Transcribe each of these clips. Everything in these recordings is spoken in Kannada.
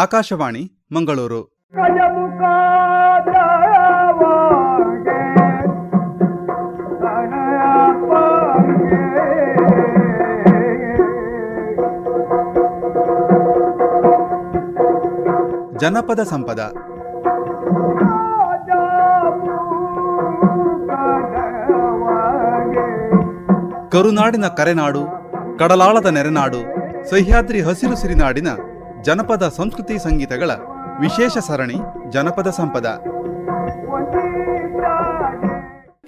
ಆಕಾಶವಾಣಿ ಮಂಗಳೂರು. ಜನಪದ ಸಂಪದ. ಕರುನಾಡಿನ ಕರೆನಾಡು, ಕಡಲಾಳದ ನೆರೆನಾಡು, ಸಹ್ಯಾದ್ರಿ ಹಸಿರು ಸಿರಿನಾಡಿನ ಜನಪದ ಸಂಸ್ಕೃತಿ ಸಂಗೀತಗಳ ವಿಶೇಷ ಸರಣಿ ಜನಪದ ಸಂಪದ.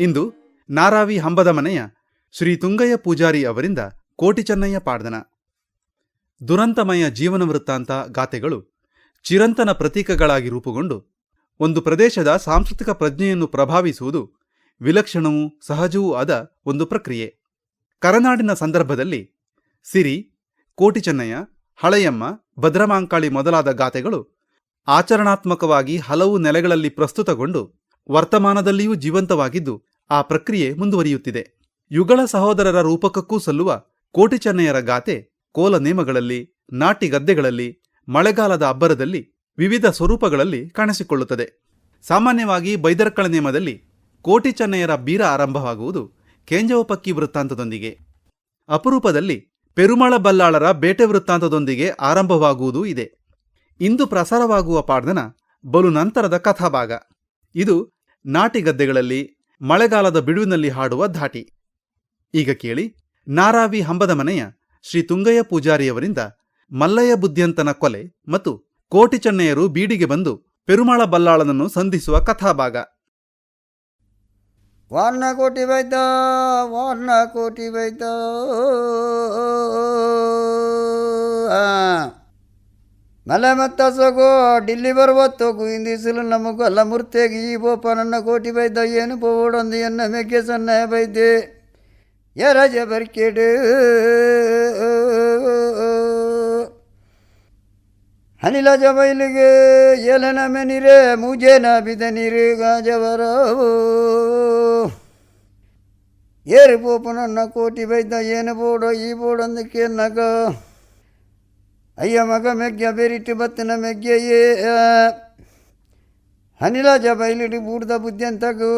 ಇಂದು ನಾರಾವಿ ಹಂಬದ ಮನೆಯ ಶ್ರೀ ತುಂಗಯ್ಯ ಪೂಜಾರಿ ಅವರಿಂದ ಕೋಟಿ ಚೆನ್ನಯ್ಯ ಪಾಡ್ದನ. ದುರಂತಮಯ ಜೀವನ ವೃತ್ತಾಂತ ಗಾಥೆಗಳು ಚಿರಂತನ ಪ್ರತೀಕಗಳಾಗಿ ರೂಪುಗೊಂಡು ಒಂದು ಪ್ರದೇಶದ ಸಾಂಸ್ಕೃತಿಕ ಪ್ರಜ್ಞೆಯನ್ನು ಪ್ರಭಾವಿಸುವುದು ವಿಲಕ್ಷಣವೂ ಸಹಜವೂ ಆದ ಒಂದು ಪ್ರಕ್ರಿಯೆ. ಕರನಾಡಿನ ಸಂದರ್ಭದಲ್ಲಿ ಸಿರಿ, ಕೋಟಿ ಚೆನ್ನಯ್ಯ, ಹಳೆಯಮ್ಮ, ಭದ್ರಮಾಂಕಾಳಿ ಮೊದಲಾದ ಗಾಥೆಗಳು ಆಚರಣಾತ್ಮಕವಾಗಿ ಹಲವು ನೆಲೆಗಳಲ್ಲಿ ಪ್ರಸ್ತುತಗೊಂಡು ವರ್ತಮಾನದಲ್ಲಿಯೂ ಜೀವಂತವಾಗಿದ್ದು ಆ ಪ್ರಕ್ರಿಯೆ ಮುಂದುವರಿಯುತ್ತಿದೆ. ಯುಗಳ ಸಹೋದರರ ರೂಪಕಕ್ಕೂ ಸಲ್ಲುವ ಕೋಟಿ ಚೆನ್ನಯ್ಯರ ಗಾಥೆ ಕೋಲ ನೇಮಗಳಲ್ಲಿ, ನಾಟಿ ಗದ್ದೆಗಳಲ್ಲಿ, ಮಳೆಗಾಲದ ಅಬ್ಬರದಲ್ಲಿ ವಿವಿಧ ಸ್ವರೂಪಗಳಲ್ಲಿ ಕಾಣಿಸಿಕೊಳ್ಳುತ್ತದೆ. ಸಾಮಾನ್ಯವಾಗಿ ಬೈದರ್ಕಳ ನೇಮದಲ್ಲಿ ಕೋಟಿ ಚೆನ್ನಯ್ಯರ ಬೀರ ಆರಂಭವಾಗುವುದು ಕೇಂಜವಪಕ್ಕಿ ವೃತ್ತಾಂತದೊಂದಿಗೆ. ಅಪರೂಪದಲ್ಲಿ ಪೆರುಮಾಳ ಬಲ್ಲಾಳರ ಬೇಟೆ ವೃತ್ತಾಂತದೊಂದಿಗೆ ಆರಂಭವಾಗುವುದೂ ಇದೆ. ಇಂದು ಪ್ರಸಾರವಾಗುವ ಪಾಡ್ದನ ಬಲು ನಂತರದ ಕಥಾಭಾಗ. ಇದು ನಾಟಿ ಗದ್ದೆಗಳಲ್ಲಿ ಮಳೆಗಾಲದ ಬಿಡುವಿನಲ್ಲಿ ಹಾಡುವ ಧಾಟಿ. ಈಗ ಕೇಳಿ ನಾರಾವಿ ಹಂಬದ ಮನೆಯ ಶ್ರೀ ತುಂಗಯ್ಯ ಪೂಜಾರಿಯವರಿಂದ ಮಲ್ಲಯ್ಯ ಬುದ್ಧಿಯಂತನ ಕೊಲೆ ಮತ್ತು ಕೋಟಿ ಚೆನ್ನಯ್ಯರು ಬೀಡಿಗೆ ಬಂದು ಪೆರುಮಾಳ ಬಲ್ಲಾಳನನ್ನು ಸಂಧಿಸುವ ಕಥಾಭಾಗ. ವಾರ್ನ ಕೋಟಿ ಬೈತ ವಾರ್ನ ಕೋಟಿ ಬೈತ ಮಲೆ ಮತ್ತ ಸಗೋ ಡಿಲ್ಲಿ ಬರುವತ್ತೋಗು ಇಂದಿಸಲು ನಮಗೂ ಅಲ್ಲ ಮುರ್ತೆಗೆ ಈ ಬೋಪ ನನ್ನ ಕೋಟಿ ಬೈದ ಏನು ಪೋಡೊಂದು ಎನ್ನ ಮೆಗ್ಗೆ ಸಣ್ಣ ಬೈದೆ ಯ ರಾಜ ಬರ್ಕೇಡು ಹನಿಲ ಜಬೈಲಿಗೆ ಏಲನ ಮೆನಿರೆ ಮೂಜೇನ ಬಿದ ನೀರು ಗಾಜವರವು ಏರು ಪೋಪು ನನ್ನ ಕೋಟಿ ಬೈದ ಏನು ಬೋಡೋ ಈ ಬೋಡೊಂದಕ್ಕೆ ನಗ ಅಯ್ಯ ಮಗ ಮೆಗ್ಗ ಬೇರಿಟ್ಟು ಬತ್ತನ ಮೆಗ್ಗೆಯೇ ಹನಿಲ ಜಬೈಲಿಡಿ ಬೂಡ್ದ ಬುದ್ಧಿ ಅಂತಗು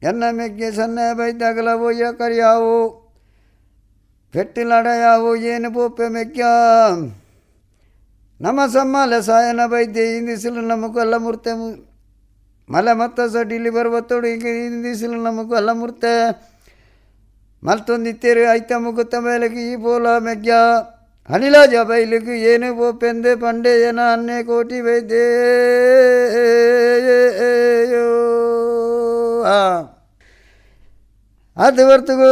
ಎನ್ನ ಮೆಗ್ಗೆ ಸಣ್ಣ ಬೈದಾಗಲವೋ ಯ ಕರಿಯಾವು ಪೆಟ್ಟಿಲಡೆಯಾವು ಏನು ಪೋಪೆ ಮೆಗ್ಗ ನಮ್ಮ ಸಮ್ಮಲ ಸಾಯನ ಬೈದ್ಯ ಇಂದಿಸಲು ನಮಗೂ ಅಲ್ಲ ಮುರ್ತೆ ಮಲೆ ಮತ್ತ ಸಡಿಲಿ ಬರುವತ್ತೋಡು ಈಗ ಇಂದಿಸಲು ನಮಗೂ ಅಲ್ಲ ಮುರ್ತೆ ಮಲ್ತೊಂದಿತ್ತೇರು ಐತ ಮುಗುತ್ತ ಮೇಲೆಗೆ ಈ ಬೋಲ ಮೆಗ್ಗ ಹನಿಲ ಜಬೈಲಿಗೂ ಏನು ಬೋಪೆಂದೆ ಪಂಡೆ ಏನ ಅನ್ನೆ ಕೋಟಿ ಬೈದ್ಯೇ ಅದು ಹೊರ್ತಿಗೂ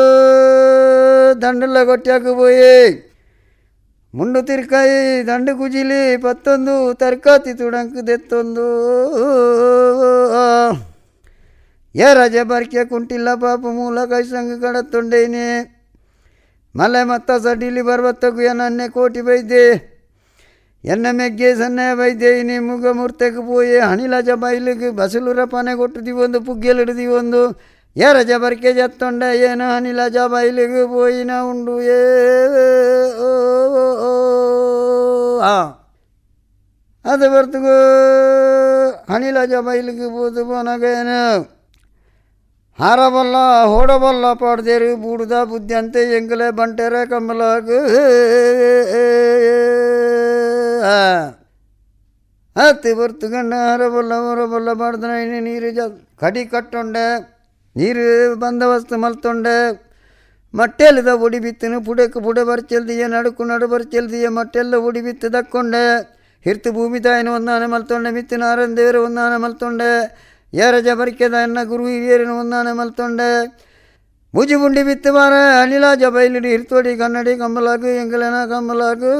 ದಂಡಲ್ಲ ಕೊಟ್ಟಾಕು ಬೋಯೇ ಮುಂಡು ತಿರ್ಕಾಯಿ ದಂಡು ಕುಜಿಲಿ ಪತ್ತೊಂದು ತರ್ಕಾತಿ ತುಡಂಕು ದೆತ್ತೊಂದು ಏ ರಜೆ ಬರ್ಕೆ ಕುಂಟಿಲ್ಲ ಪಾಪ ಮೂಲ ಕೈ ಸಂಗ ಕಡತ್ತೊಂಡೇನೆ ಮಲೆ ಮತ್ತ ಸಡಿಲಿ ಬರ್ವತ್ತಗು ನನ್ನೆ ಕೋಟಿ ಬೈದೆ ಎನ್ನ ಮೆಗ್ಗೆ ಸನ್ನೆ ಬೈದೆ ಇನಿ ಮುಗ ಮೂರ್ತೆಗೆ ಪೋಯೆ ಹಣಿಲ ಜಬೈಲಿಗೆ ಬಸಲುರ ಪನೆ ಕೊಟ್ಟಿದ್ದೀವಿ ಒಂದು ಪುಗ್ಗೆಲಿಡ್ದೀವಿ ಒಂದು ಏ ರಜೆ ಬರ್ಕೆ ಜತ್ತೊಂಡ ಏನು ಹನಿಲ ಜಬೈಲಿಗೆ ಪೋಯಿನ ಉಂಡು ಅದು ಬರ್ತಿಗೂ ಹಣಿಲ ಜಬೈಲಿಗೆ ಬೋದು ಬೋನಗೇನು ಹಾರಬಲ್ಲ ಹೊಡಬಲ್ಲ ಪಾಡ್ದೇರು ಬೂಡ್ದ ಬುದ್ಧಿ ಅಂತೆ ಎಂಗಲೆ ಬಂಟೆರೆ ಕಮ್ಮಲಾಗ ಹತ್ತಿ ಬರ್ತುಗಣ್ಣ ಹರಬಲ್ಲ ಹೊರಬಲ್ಲ ಪಾಡ್ದನ ಇನ್ನು ನೀರು ಕಡಿ ಕಟ್ಟೊಂಡೆ ನೀರು ಬಂದೋಬಸ್ತು ಮಲ್ತೊಂಡೆ ಮಟ್ಟೆಲ್ಲದ ಒಡಿ ಬಿತ್ತನು ಪುಡಕ್ಕೆ ಪುಡೆ ಬರ್ಚಲ್ದಿಯ ನಡುಕು ನಡು ಬರ್ಚಲ್ದಿಯ ಮಟ್ಟೆಲ್ಲ ಒಡಿ ಬಿತ್ತು ದಕ್ಕೊಂಡೆ ಹಿರ್ತು ಭೂಮಿ ತಾಯಿನ ಒಂದಾನೆ ಮಲ್ತೊಂಡೆ ಮಿತ್ತಿನ ಆರಂದೇವರು ಒಂದಾನೆ ಮಲ್ತೊಂಡೆ ಏರಜ ಬರ್ಕೆದ ಎನ್ನ ಗುರು ಹಿರಿಯರಿನ ಒಂದಾನೆ ಮಲ್ತೊಂಡೆ ಮುಜಿ ಬುಂಡಿ ಬಿತ್ತು ಬಾರ ಅನಿಲ ಜಬೈಲಿಡಿ ಹಿರ್ತೋಡಿ ಕನ್ನಡಿ ಕಂಬಲಾಗು ಎಂಗಲನ ಕಂಬಲಾಗು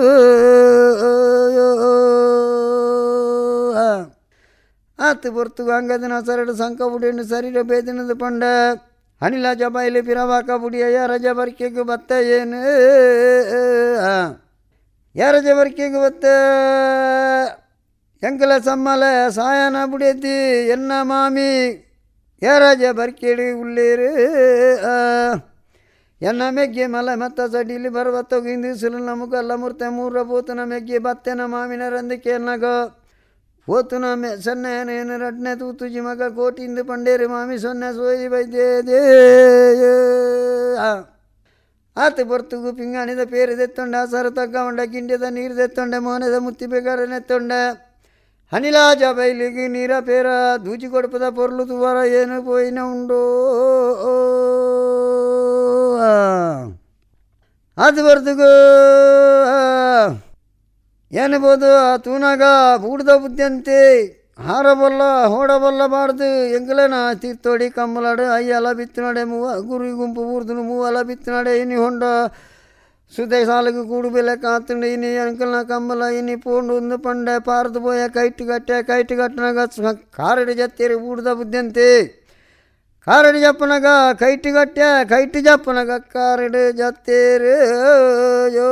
ಆತು ಬರ್ತುಗು ಅಂಗದಿನ ಸರಡು ಸಂಕ ಬುಡಿಯನ್ನು ಸರಿರ ಬೇದಿನದು ಪಂಡ ಹನಿಲ ಜಬೈಲಿ ಪಿರವಾಕ ಬುಡಿಯ ಯಾರಜ ಬರ್ಕೆಗೆ ಬತ್ತ ಏನು ಯಾರಜ ಬರ್ಕೆಗೆ ಬತ್ತ ಎಂಕಲ ಸಮ್ಮಲ ಸಾಯನ ಬುಡಿಯತಿ ಎನ್ನ ಮಾಮಿ ಯಾರಜ ಬರ್ಕೆಡಿ ಉಳ್ಳೇರು ಎನ್ನ ಮೆಗ್ಗೆ ಮಲೆ ಮತ್ತ ಸಡಿಲಿ ಬರವತ್ತೋಗಿಂದು ಸಿಲು ನಮಗಲ್ಲ ಮುರ್ತೆ ಮೂರ ಪೋತುನ ಮೆಗ್ಗೆ ಬತ್ತೆನ ಮಾವಿನ ರಂದಿಕೆ ಎನ್ನಗ ಪೋತುನ ಮೆ ಸೊನ್ನೆನೇನು ರಡ್ನೆ ತೂತುಜಿ ಮಗ ಕೋಟಿಂದು ಪಂಡೇರಿ ಮಾಮಿ ಸೊನ್ನೆ ಸೋಯಿ ವೈದ್ಯೇ ಆತು ಬರ್ತುಗು ಪಿಂಗಾಣಿದ ಪೇರು ತೆತ್ತೊಂಡೆ ಹಸರು ತಗ್ಗ ಹೊಂಡ ಗಿಂಡ್ಯದ ನೀರು ತೆತ್ತೊಂಡೆ ಮೋನೆದ ಮುತ್ತಿ ಬೇಕಾರೆ ನೆತ್ತೊಂಡೆ ಹನಿಲಾಜ ಬೈಲಿಗೆ ನೀರ ಪೇರ ದೂಜಿ ಕೊಡಪದ ಪೊರ್ಲು ತುವಾರ ಏನು ಪೋಯಿನ ಉಂಡೋ ಅದು ಬರ್ತುಗು ಏನು ಬೋದು ತೂನಾಗ ಬೂಡ್ದ ಬುದ್ಧಂತೆ ಹಾರಬಲ್ಲ ಹೋಡಬಲ್ಲ ಬಾರ್ದು ಎಂಗಲೇನ ತೀರ್ಥೋಡಿ ಕಮ್ಮಲಾಡು ಅಯ್ಯಲ ಬಿತ್ತನಾಡೆ ಮೂವ ಗುರು ಗುಂಪು ಊರ್ದು ಮೂವಲ ಬಿತ್ತನಾಡೆ ಇನಿ ಹೊಂಡ ಸುದೆ ಸಾಲಗು ಕೂಡು ಬೆಲೆ ಕಾತುಂಡು ಇನಿ ಅಂಕಲ್ನ ಕಮ್ಮಲ ಇನಿ ಪೋಂಡು ಒಂದು ಪಂಡೆ ಪಾರ್ದು ಪೋಯ ಕೈಟ್ ಕಟ್ಟನಾಗ ಕಾರಡಿ ಜತ್ತೇರಿ ಬೂಡ್ದ ಬುದ್ಧಂತೆ ಕಾರಡಿ ಜಪ್ಪನಾಗ ಕೈಟ್ ಜಪ್ಪನಾಗ ಕಾರಡಿ ಜತ್ತೇರಿ ಯೋ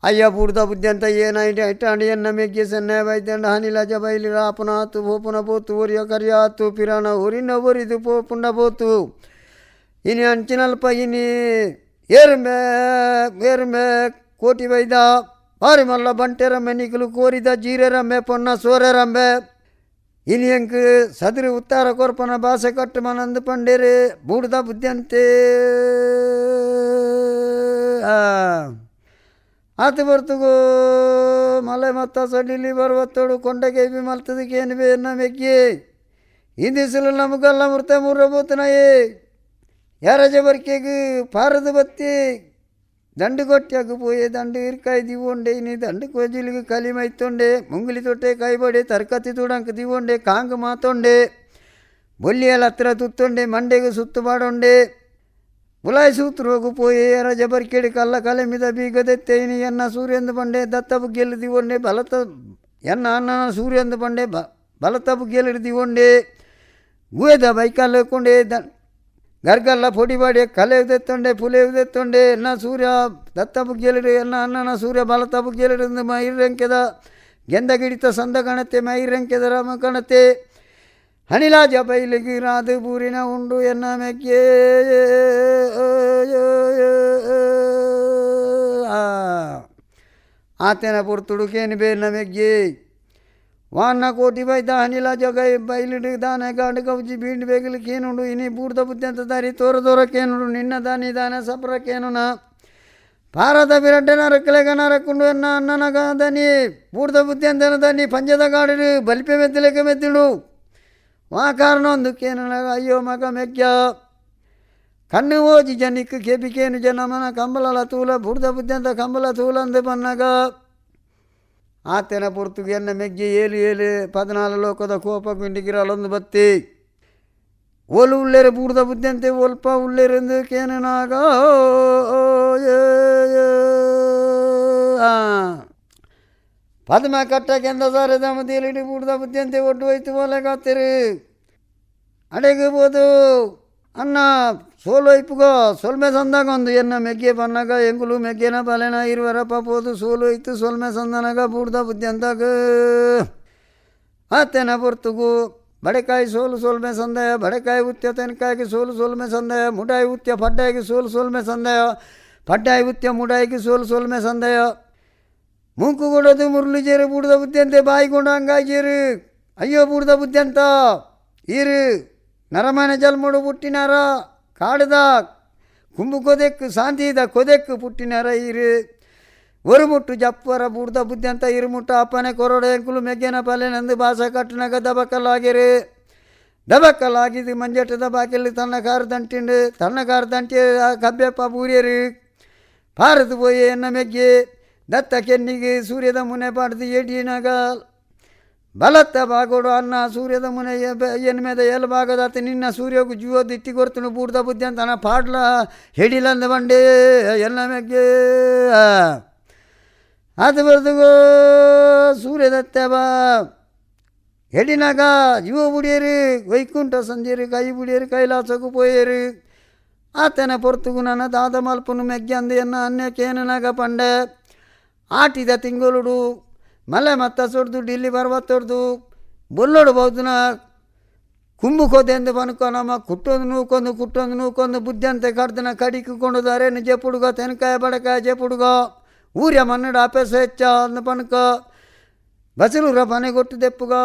ಅಯ್ಯ ಬೂಡ್ದ ಬುದ್ಧಿ ಅಂತ ಏನಾಯ್ತು ಇಟ್ಟಾಂಡು ಎನ್ನ ಮೆಗ್ಗೆ ಸೆನ್ನೆ ಬೈದಂಡ ಹನಿಲಜ ಬೈಲಿ ರಾಪನ ಆತು ಪೋಪುನ ಪೋತು ಒರಿಯ ಕರಿಯ ಆತು ಪಿರಾಣ ಒರಿನ ಒರಿದು ಪೋಪುಂಡ ಪೋತು ಇನಿ ಅಂಚಿನಲ್ಪ ಇನಿ ಏರುಮೆ ಕೋಟಿ ಬೈದ ಬಾರಿ ಮಲ್ಲ ಬಂಟೆ ರಮ್ಮೆ ನಿಖಲು ಕೋರಿದ ಜೀರೆ ರಮ್ಮೆ ಪೊನ್ನ ಸೋರೆ ರಮ್ಮೆ ಇನಿ ಎಂಕ್ ಸದಿರು ಉತ್ತಾರ ಕೊರ್ಪನ ಭಾಷೆ ಕಟ್ಟು ಮನಂದು ಪಂಡೇರಿ ಬೂಡ್ದ ಬುದ್ಧಿ ಅಂತೆ ಆತು ಬರ್ತುಗೋ ಮಲೆ ಮತ್ತ ಸಡಿಲಿ ಬರುವತ್ತೋಡು ಕೊಂಡಗೆ ಬಿ ಮಲ್ತದಕ್ಕೆ ಏನು ಬಿ ಎನ್ನ ಮೆಗ್ಗಿ ಹಿಂದಿಸಲು ನಮಗಲ್ಲ ಮುರ್ತೆ ಮೂರ ಬೋತನಾಯೇ ಯಾರಜ ಬರ್ಕೆಗೆ ಪಾರದು ಬತ್ತಿ ದಂಡು ಕೊಟ್ಟಾಗ ಪೋಯೆ ದಂಡು ಇರ್ಕಾಯಿ ದಿವೊಂಡೆ ಇನಿ ದಂಡು ಕೋಜಿಲಿಗೆ ಕಲಿ ಮೈತೊಂಡೆ ಮುಂಗುಲಿ ತೊಟ್ಟೆ ಕಾಯ್ಬಡೆ ತರ್ಕತಿ ತುಡಂಕ ದಿವೊಂಡೆ ಕಾಂಗ ಮಾತೊಂಡೆ ಬೊಲ್ಲಿಯಲ್ಲಿ ಹತ್ರ ತುತ್ತೊಂಡೆ ಮಂಡೆಗೆ ಸುತ್ತು ಬಾಡೊಂಡೆ ಬುಲಾಯಿ ಸೂತ್ರ ಹೋಗು ಪೋಯೆ ಯಾರ ಜಬರ್ ಕೇಳಿ ಕಲ್ಲ ಕಲೆ ಮಿದ ಬೀಗದೆತ್ತೆ ಇನಿ ಎನ್ನ ಸೂರ್ಯಂದು ಬಂಡೆ ದತ್ತಬು ಗೆಲ್ಲಿದಿವೊಂಡೆ ಬಲತ ಎನ್ನ ಅಣ್ಣನ ಸೂರ್ಯಂದು ಬಂಡೆ ಬಲತಬು ಗೆಲ್ಲಿದಿವೊಂಡೆ ಗುಯದ ಬೈಕಲ್ಲಿ ಹೋಗ್ಕೊಂಡೆ ಗರ್ಗಲ್ಲ ಪೊಡಿ ಬಾಡಿ ಕಲೆ ಉದೆತ್ತೊಂಡೆ ಪುಲೆ ಉದೆತ್ತೊಂಡೆ ಎನ್ನ ಸೂರ್ಯ ದತ್ತಬು ಗೆಲಿಡು ಎನ್ನ ಅಣ್ಣನ ಸೂರ್ಯ ಬಲತಬು ಗೆಲಿಡು ಮೈರಂಕೆದ ಗೆಂದ ಗಿಡಿತ ಸಂದ ಕಾಣತ್ತೆ ಮೈರಂಕೆದ ರಾಮ ಕಾಣತ್ತೆ ಹನಿಲಾಜ ಬೈಲಿಗೆ ರಾದು ಬೂರಿನ ಉಂಡು ಎನ್ನ ಮೆಗ್ಗೆ ಆತನ ಪುರ್ತುಡುಕೇನು ಬೇನ ಮೆಗ್ಗೆ ವಾನ್ನ ಕೋಟಿ ಬೈದ ಹನಿಲಾಜ ಗೈ ಬೈಲಿಡು ದಾನೆ ಗಾಡು ಕೌಜಿ ಬೀಂಡು ಬೇಗಲಿಕ್ಕೇನುಂಡು ಇನಿ ಬೂಡ್ದ ಬುದ್ಧಿ ಅಂತ ದಾರಿ ತೋರದೋರಕ್ಕೇನುಂಡು ನಿನ್ನ ದಾನಿ ಸಪ್ರಕ್ಕೇನು ಪಾರದ ಬಿರಡ್ಡನ ರಕ್ಕಲೆಗನ ರಕ್ಕೊಂಡು ಎನ್ನ ಅಣ್ಣನಗ ದನಿ ಬೂಡ್ದ ಬುದ್ಧಿ ಅಂತ ದನಿ ಪಂಜದ ಗಾಡಿಡು ಬಲಿಪೆ ಮೆತ್ತಲೆಕ್ಕೆ ಮೆತ್ತಿಡು ವಾ ಕಾರಣ ಒಂದಕ್ಕೇನು ಅಯ್ಯೋ ಮಗ ಮೆಗ್ಗ ಕಣ್ಣು ಓಜಿ ಜನಿಕ್ಕೆ ಕೆಬಿಕೇನು ಜನಮನ ಕಂಬಲಲ ತೂಲ ಬುಡ್ದ ಬುದ್ಧಿ ಅಂತ ಕಂಬಲ ತೂಲ ಅಂದೆ ಬನ್ನಗ ಆತನ ಪುರ್ತುಗೆ ಎನ್ನ ಮೆಗ್ಗಿ ಏಲಿ 14 ಲೋಕದ ಕೋಪ ಗುಂಡಿಗಿರಲೊಂದು ಬತ್ತಿ ಓಲು ಉಳ್ಳೇರೆ ಬೂಡ್ದ ಬುದ್ಧಿ ಅಂತೆ ಒಲ್ಪ ಉಳ್ಳೇರೆಂದು ಕೇನಾಗ ಪದ್ಮ ಕಟ್ಟಕ್ಕೆಂದ ಸಾರದ ಮದಿಯಲಿಡಿ ಬೂಡ್ದ ಬುದ್ಧಿ ಅಂತೆ ಒಟ್ಟು ಹೋಯ್ತು ಒಲೆಗಾತಿರು ಅಡೆಗಬೋದು ಅನ್ನ ಸೋಲೋಯ್ಪುಗೋ ಸೊಲ್ಮೆ ಸಂದಾಗ ಒಂದು ಎನ್ನ ಮೆಗ್ಗೆ ಬನ್ನಾಗ ಎಂಗುಲು ಮೆಗ್ಗೆನ ಬಲೆನ ಇರುವರಪ್ಪ ಪೋದು ಸೋಲೋಯ್ತು ಸೊಲ್ಮೆ ಸಂದನಾಗ ಬೂಡ್ದ ಬುದ್ಧಿ ಅಂದಾಗ ಆತೇನ ಬರ್ತುಗು ಬಡೆಕಾಯಿ ಸೋಲು ಸೋಲ್ಮೆ ಸಂದಯ ಬಡೆಕಾಯಿ ಉತ್ಯ ತೆನಕಾಯಿಗೆ ಸೋಲು ಸೋಲ್ಮೆ ಸಂದಯ ಮುಡಾಯಿ ಉತ್ಯ ಪಡ್ಡಾಯಿಗೆ ಸೋಲು ಸೋಲ್ಮೆ ಸಂದಯ ಪಡ್ಡಾಯಿ ಉತ್ಯ ಮುಡಾಯಿಗೆ ಸೋಲು ಸೋಲ್ಮೆ ಸಂದಯ ಮೂಕು ಕೊಡೋದು ಮುರುಳಿಜೇರು ಬೂಡ್ದ ಬುದ್ಧಿ ಅಂತೆ ಬಾಯಿಗೊಂಡು ಹಂಗಾಗಿರು ಅಯ್ಯೋ ಬೂಡ್ದ ಬುದ್ಧಿ ಅಂತ ಈರು ನರಮನೆ ಜಲ್ಮುಡು ಪುಟ್ಟಿನಾರ ಕಾಡ್ದ ಕುಂಬು ಕೊದೆಕ್ಕು ಶಾಂತಿದ ಕೊದೆಕ್ಕು ಪುಟ್ಟಿನಾರ ಈರು ಒರುಮುಟ್ಟು ಜಪ್ಪರ ಬೂಡ್ದ ಬುದ್ಧಿ ಅಂತ ಇರುಮುಟ್ಟು ಅಪ್ಪನೆ ಕೊರಡೆ ಎಂಕುಲು ಮೆಗ್ಗೆನ ಪಲೆನೆಂದು ಭಾಷೆ ಕಟ್ಟಿನಾಗ ದಬಕಲ್ಲಾಗಿರು ದಬಕಲ್ಲಾಗಿದ್ದು ಮಂಜಟ್ಟದ ಬಾಕಿಲ್ಲಿ ತನ್ನ ಕಾರು ದಂಟಿಂಡು ತನ್ನ ಕಾರು ದಂಟಿ ಕಬ್ಬೆಪ್ಪ ಬೂರಿಯರು ಪಾರದು ಪೋಯಿ ಎನ್ನ ಮೆಗ್ಗೆ ದತ್ತ ಕೆನ್ನಿಗೆ ಸೂರ್ಯದ ಮುನೆ ಪಾಡ್ದು ಏಡಿನಾಗ ಬಲತ್ತ ಬಾಗೋಡು ಅನ್ನ ಸೂರ್ಯದ ಮುನೆ ಎನ್ಮೇದ ಎಲ್ ಭಾಗದಾತ ನಿನ್ನ ಸೂರ್ಯಗೂ ಜೀವದ ಇಟ್ಟಿ ಕೊರ್ತನು ಬೂಡ್ದ ಬುದ್ಧಿ ಅಂತಾನ ಪಾಡ್ಲ ಹೆಡಿಲಂದ ಬಂಡೆ ಎಲ್ಲ ಮೆಗ್ಗೆ ಅದು ಬರ್ದುಗೋ ಸೂರ್ಯದತ್ತ ಬಾ ಹೆಡಿನಾಗ ಜೀವ ಬುಡಿಯರು ವೈಕುಂಠ ಸಂಜೆರು ಕೈ ಬುಡಿಯರು ಕೈಲಾಸಕ್ಕೂ ಪೋಯರು ಆತನ ಪೊರ್ತುಗು ನನ್ನ ದಾದ ಮಲ್ಪನು ಮೆಗ್ಗೆ ಅಂದು ಎನ್ನ ಅನ್ಯಕ್ಕೇನಾಗ ಪಂಡೆ ಆಟಿದ ತಿಂಗಳುಡು ಮಲೆ ಮತ್ತ ಸೊಡ್ದು ಡಿಲ್ಲಿ ಬರವತ್ತೊಡ್ದು ಬೊಲ್ಲೊಡು ಬೌದ್ನ కుమ్ముకోదేందు పనుకోనమ్మా కుట్టొందు నూకొందు బుద్ధి అంతే కడుతున్న కడికి కొండుదారేను చెప్పుడుగో తెనకాయ బడకాయ చెప్పుడుగో ఊరేమన్నాడు ఆపేసేచ్చా అందు పనుకో బసలురా పని కొట్టు తెప్పుగా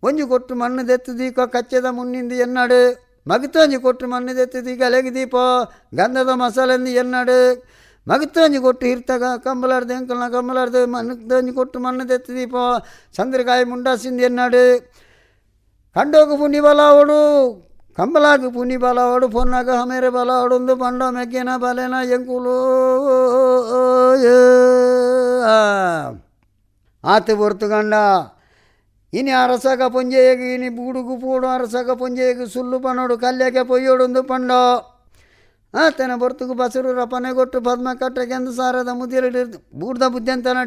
ಒಂಜಿ ಕೊಟ್ಟು ಮಣ್ಣು ದೆತ್ತು ದೀಕೋ ಕಚ್ಚದ ಮುನ್ನಿಂದ ಎನ್ನಾಡು ಮಗತೊಂಜಿ ಕೊಟ್ಟು ಮಣ್ಣು ದೆತ್ತು ದೀಕ ಅಲೆಗಿ ದೀಪೋ ಗಂಧದ ಮಸಾಲೆಂದು ಎನ್ನಾಡು ಮಗತೊಂಜಿ ಕೊಟ್ಟು ಹಿರ್ತಾಗ ಕಂಬಲಾರ್ದು ಎಂಕಲ್ನ ಕಂಬಲಾರ್ದು ಮಣ್ಣು ಕೊಟ್ಟು ಮಣ್ಣು ದೆತ್ತು ದೀಪೋ ಚಂದ್ರಕಾಯಿ ಮುಂಡಾಸಿಂದ ಎನ್ನಾಡು ಕಂಡೋಗು ಪುನಿ ಬಲಾವಡು ಕಂಬಲಾಗ ಪುನಿ ಬಲಾವಡು ಪೊನ್ನಾಗ ಹಮೇರೆ ಬಲಾವಡು ಬಂಡೋ ಮೆಗ್ಗೆನ ಬಲೆನ ಎಂಕುಲು ಆತು ಬೊರ್ತು ಗಂಡ ಇನಿ ಅರಸಗ ಪೊಂಜೆಯಗೆ ಇನಿ ಬೂಡುಗು ಪೂಡು ಅರಸಗ ಪೊಂಜೆಯಗೆ ಸುಳ್ಳು ಪನೋಡು ಕಲ್ಯಕ್ಕೆ ಪೊಯ್ಯೋಡೊಂದು ಪಂಡ ಆತನ ಬರ್ತುಗು ಬಸರು ರಪನೆ ಕೊಟ್ಟು ಪದ್ಮ ಕಟ್ಟಕೆಂದು ಸಾರದ ಮುದಿಯಲು ಬೂಡ್ದ ಬುದ್ಧಂತನ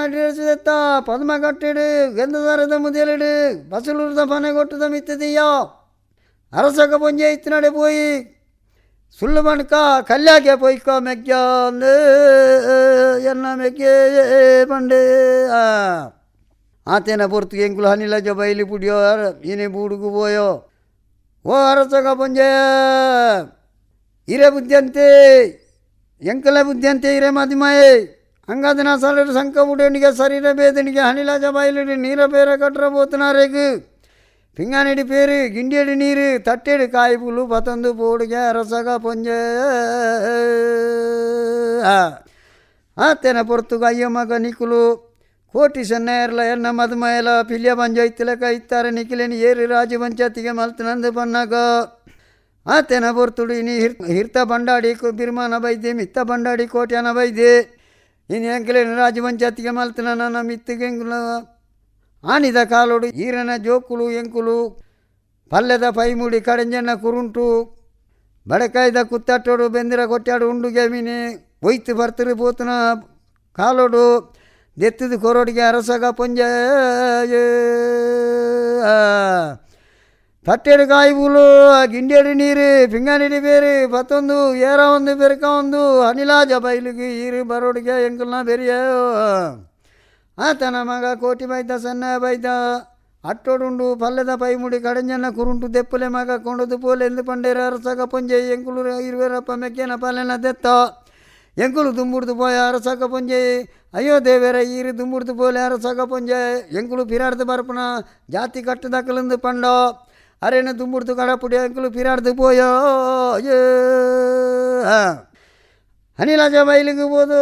ಡ್ರೆಸ್ ಇದೆತ್ತ ಪದ್ಮ ಕಟ್ಟಿಡು ಗೆಂದು ಸಾರದ ಮುದಿಯಲಿಡು ಬಸಲೂರ್ದ ಪನೆ ಕೊಟ್ಟದ ಮಿತ್ತದೀಯ ಅರಸಗ ಪೊಂಜೆ ಇತ್ತಿನಡೆ ಪೋಯಿ ಸುಳ್ಳು ಬಣ್ಕ ಕಲ್ಯಾಕೆ ಪೊಯ್ಕೋ ಮೆಗ್ಗ ಎನ್ನ ಮೆಗ್ಗೆ ಪಂಡೆ ಆತೇನ ಪೊರ್ತು ಎಂಕುಲು ಹನಿಲ ಬೈಲಿ ಪುಡಿಯೋ ಇನಿ ಬೂಡುಗು ಪೋಯೋ ಓ ಅರಸಗ ಪೊಂಜೆ ಹಿರೇ ಬುದ್ಧಿಯಂತೆ ಎಂಕಲ ಬುದ್ಧಿಯಂತೆ ಹಿರೇ ಮದಿಮಾಯೆ ಹಂಗಾದಿನ ಸಲಡು ಸಂಕ ಬುಡನಿಗೆ ಶರೀರ ಬೇದನಿಗೆ ಹನಿಲ ಬೈಲಿಡಿ ನೀರ ಬೇರೆ ಕಟ್ರ ಬೋತನಾರೇಗು ಪಿಂಗಾನಿಡಿ ಪೇರು ಗಿಂಡಿಯಡಿ ನೀರು ತಟ್ಟೆಡು ಕಾಯಿ ಪುಲ್ಲು ಪತೊಂದು ಪೋಡಿಗೆ ಅರಸಗ ಪೊಂಜೆ ಆತೇನ ಪೊರ್ತುಗ ಅಯ್ಯ ಮಗ ನಿಕುಲು ಕೋಟಿ ಸೆನ್ನೆಯರ್ಲ ಎನ್ನ ಮದುಮಯಲ ಪಿಲ್ಯ ಪಂಚಾಯತಿಲಕ ಇತ್ತಾರೆ ನಿಖಿಲೇನಿ ಏರಿ ರಾಜ ಪಂಚಾಯತಿಗೆ ಮಲ್ತನಂದು ಪನ್ನಾಗ ಆತೇನ ಪೊರ್ತುಡು ಇನಿ ಹಿರ್ತ ಬಂಡಾಡಿ ಬಿರ್ಮಾನ ಬೈದೆ ಮಿತ್ತ ಬಂಡಾಡಿ ಕೋಟ್ಯಾನ ಬೈದೆ ಇನ್ನು ಎಂಕಲೇನು ರಾಜ ಪಂಚಾಯತಿಗೆ ಮಲ್ತನ ನನ್ನ ಮಿತ್ತಿಗೆ ಆನಿದ ಕಾಲೋಡು ಈರನ ಜೋಕುಲು ಎಂಕುಲು ಪಲ್ಯದ ಪೈಮುಡಿ ಕಡೆಂಜನ್ನ ಕುರುಂಟು ಬಡಕಾಯ್ದ ಕುತ್ತಟ್ಟೋಡು ಬೆಂದಿರ ಕೊಟ್ಟಾಡು ಉಂಡುಗೆ ಮೀನಿ ಒಯ್ತು ಬರ್ತರು ಪೋತನ ಕಾಲೋಡು ದೆತ್ತದು ಕೊರೋಡಿಗೆ ಅರಸಗ ಪೊಂಜ ತಟ್ಟೆಡು ಕಾಯಿ ಬೂಲು ಗಿಂಡಿಯಡಿ ನೀರು ಪಿಂಗಾನಿಡಿ ಬೇರು ಪತ್ತೊಂದು ಏರ ಒಂದು ಬೆರಕ ಒಂದು ಅನಿಲಾಜ ಬೈಲಿಗೆ ಈರು ಬರೋಡಿಗೆ ಎಂಕಲ್ನ ಬೆರಿಯೋ ಆತನ ಮಗ ಕೋಟಿ ಬೈದ ಸಣ್ಣ ಬೈದ ಅಟ್ಟೋಡುಂಡು ಪಲ್ಯದ ಪೈಮುಡಿ ಕಡೆಂಜನ್ನ ಕುರುಂಟು ದೆಪ್ಪಲೆ ಮಗ ಕೊಂಡದು ಪೋಲೆ ಎಂದು ಪಂಡೇರ ಅರಸಗ ಪೊಂಜೆ ಎಂಕುಲು ಇರುವೆರಪ್ಪ ಮೆಕ್ಕೆನ ಪಾಲೆನ ದೆತ್ತ ಎಂಕುಲು ದುಂಬುಡ್ದು ಪೋಯ ಅರಸಗ ಪೊಂಜೆ ಅಯ್ಯೋ ದೇವರ ಈರು ದುಂಬುಡ್ದು ಪೋಲೆ ಅರಸಗ ಪೊಂಜೆ ಎಂಕುಲು ಪಿರಾಡ್ದು ಬರ್ಪನ ಜಾತಿ ಕಟ್ಟದಕ್ಕಲಿಂದು ಪಂಡ ಅರೇನ ದುಂಬುಡ್ದು ಕಡಪುಡಿ ಎಂಕುಲು ಪಿರಾಡ್ದು ಪೋಯೋ ಅನಿಲಾಜ ಬೈಲಿಗೆ ಹೋದು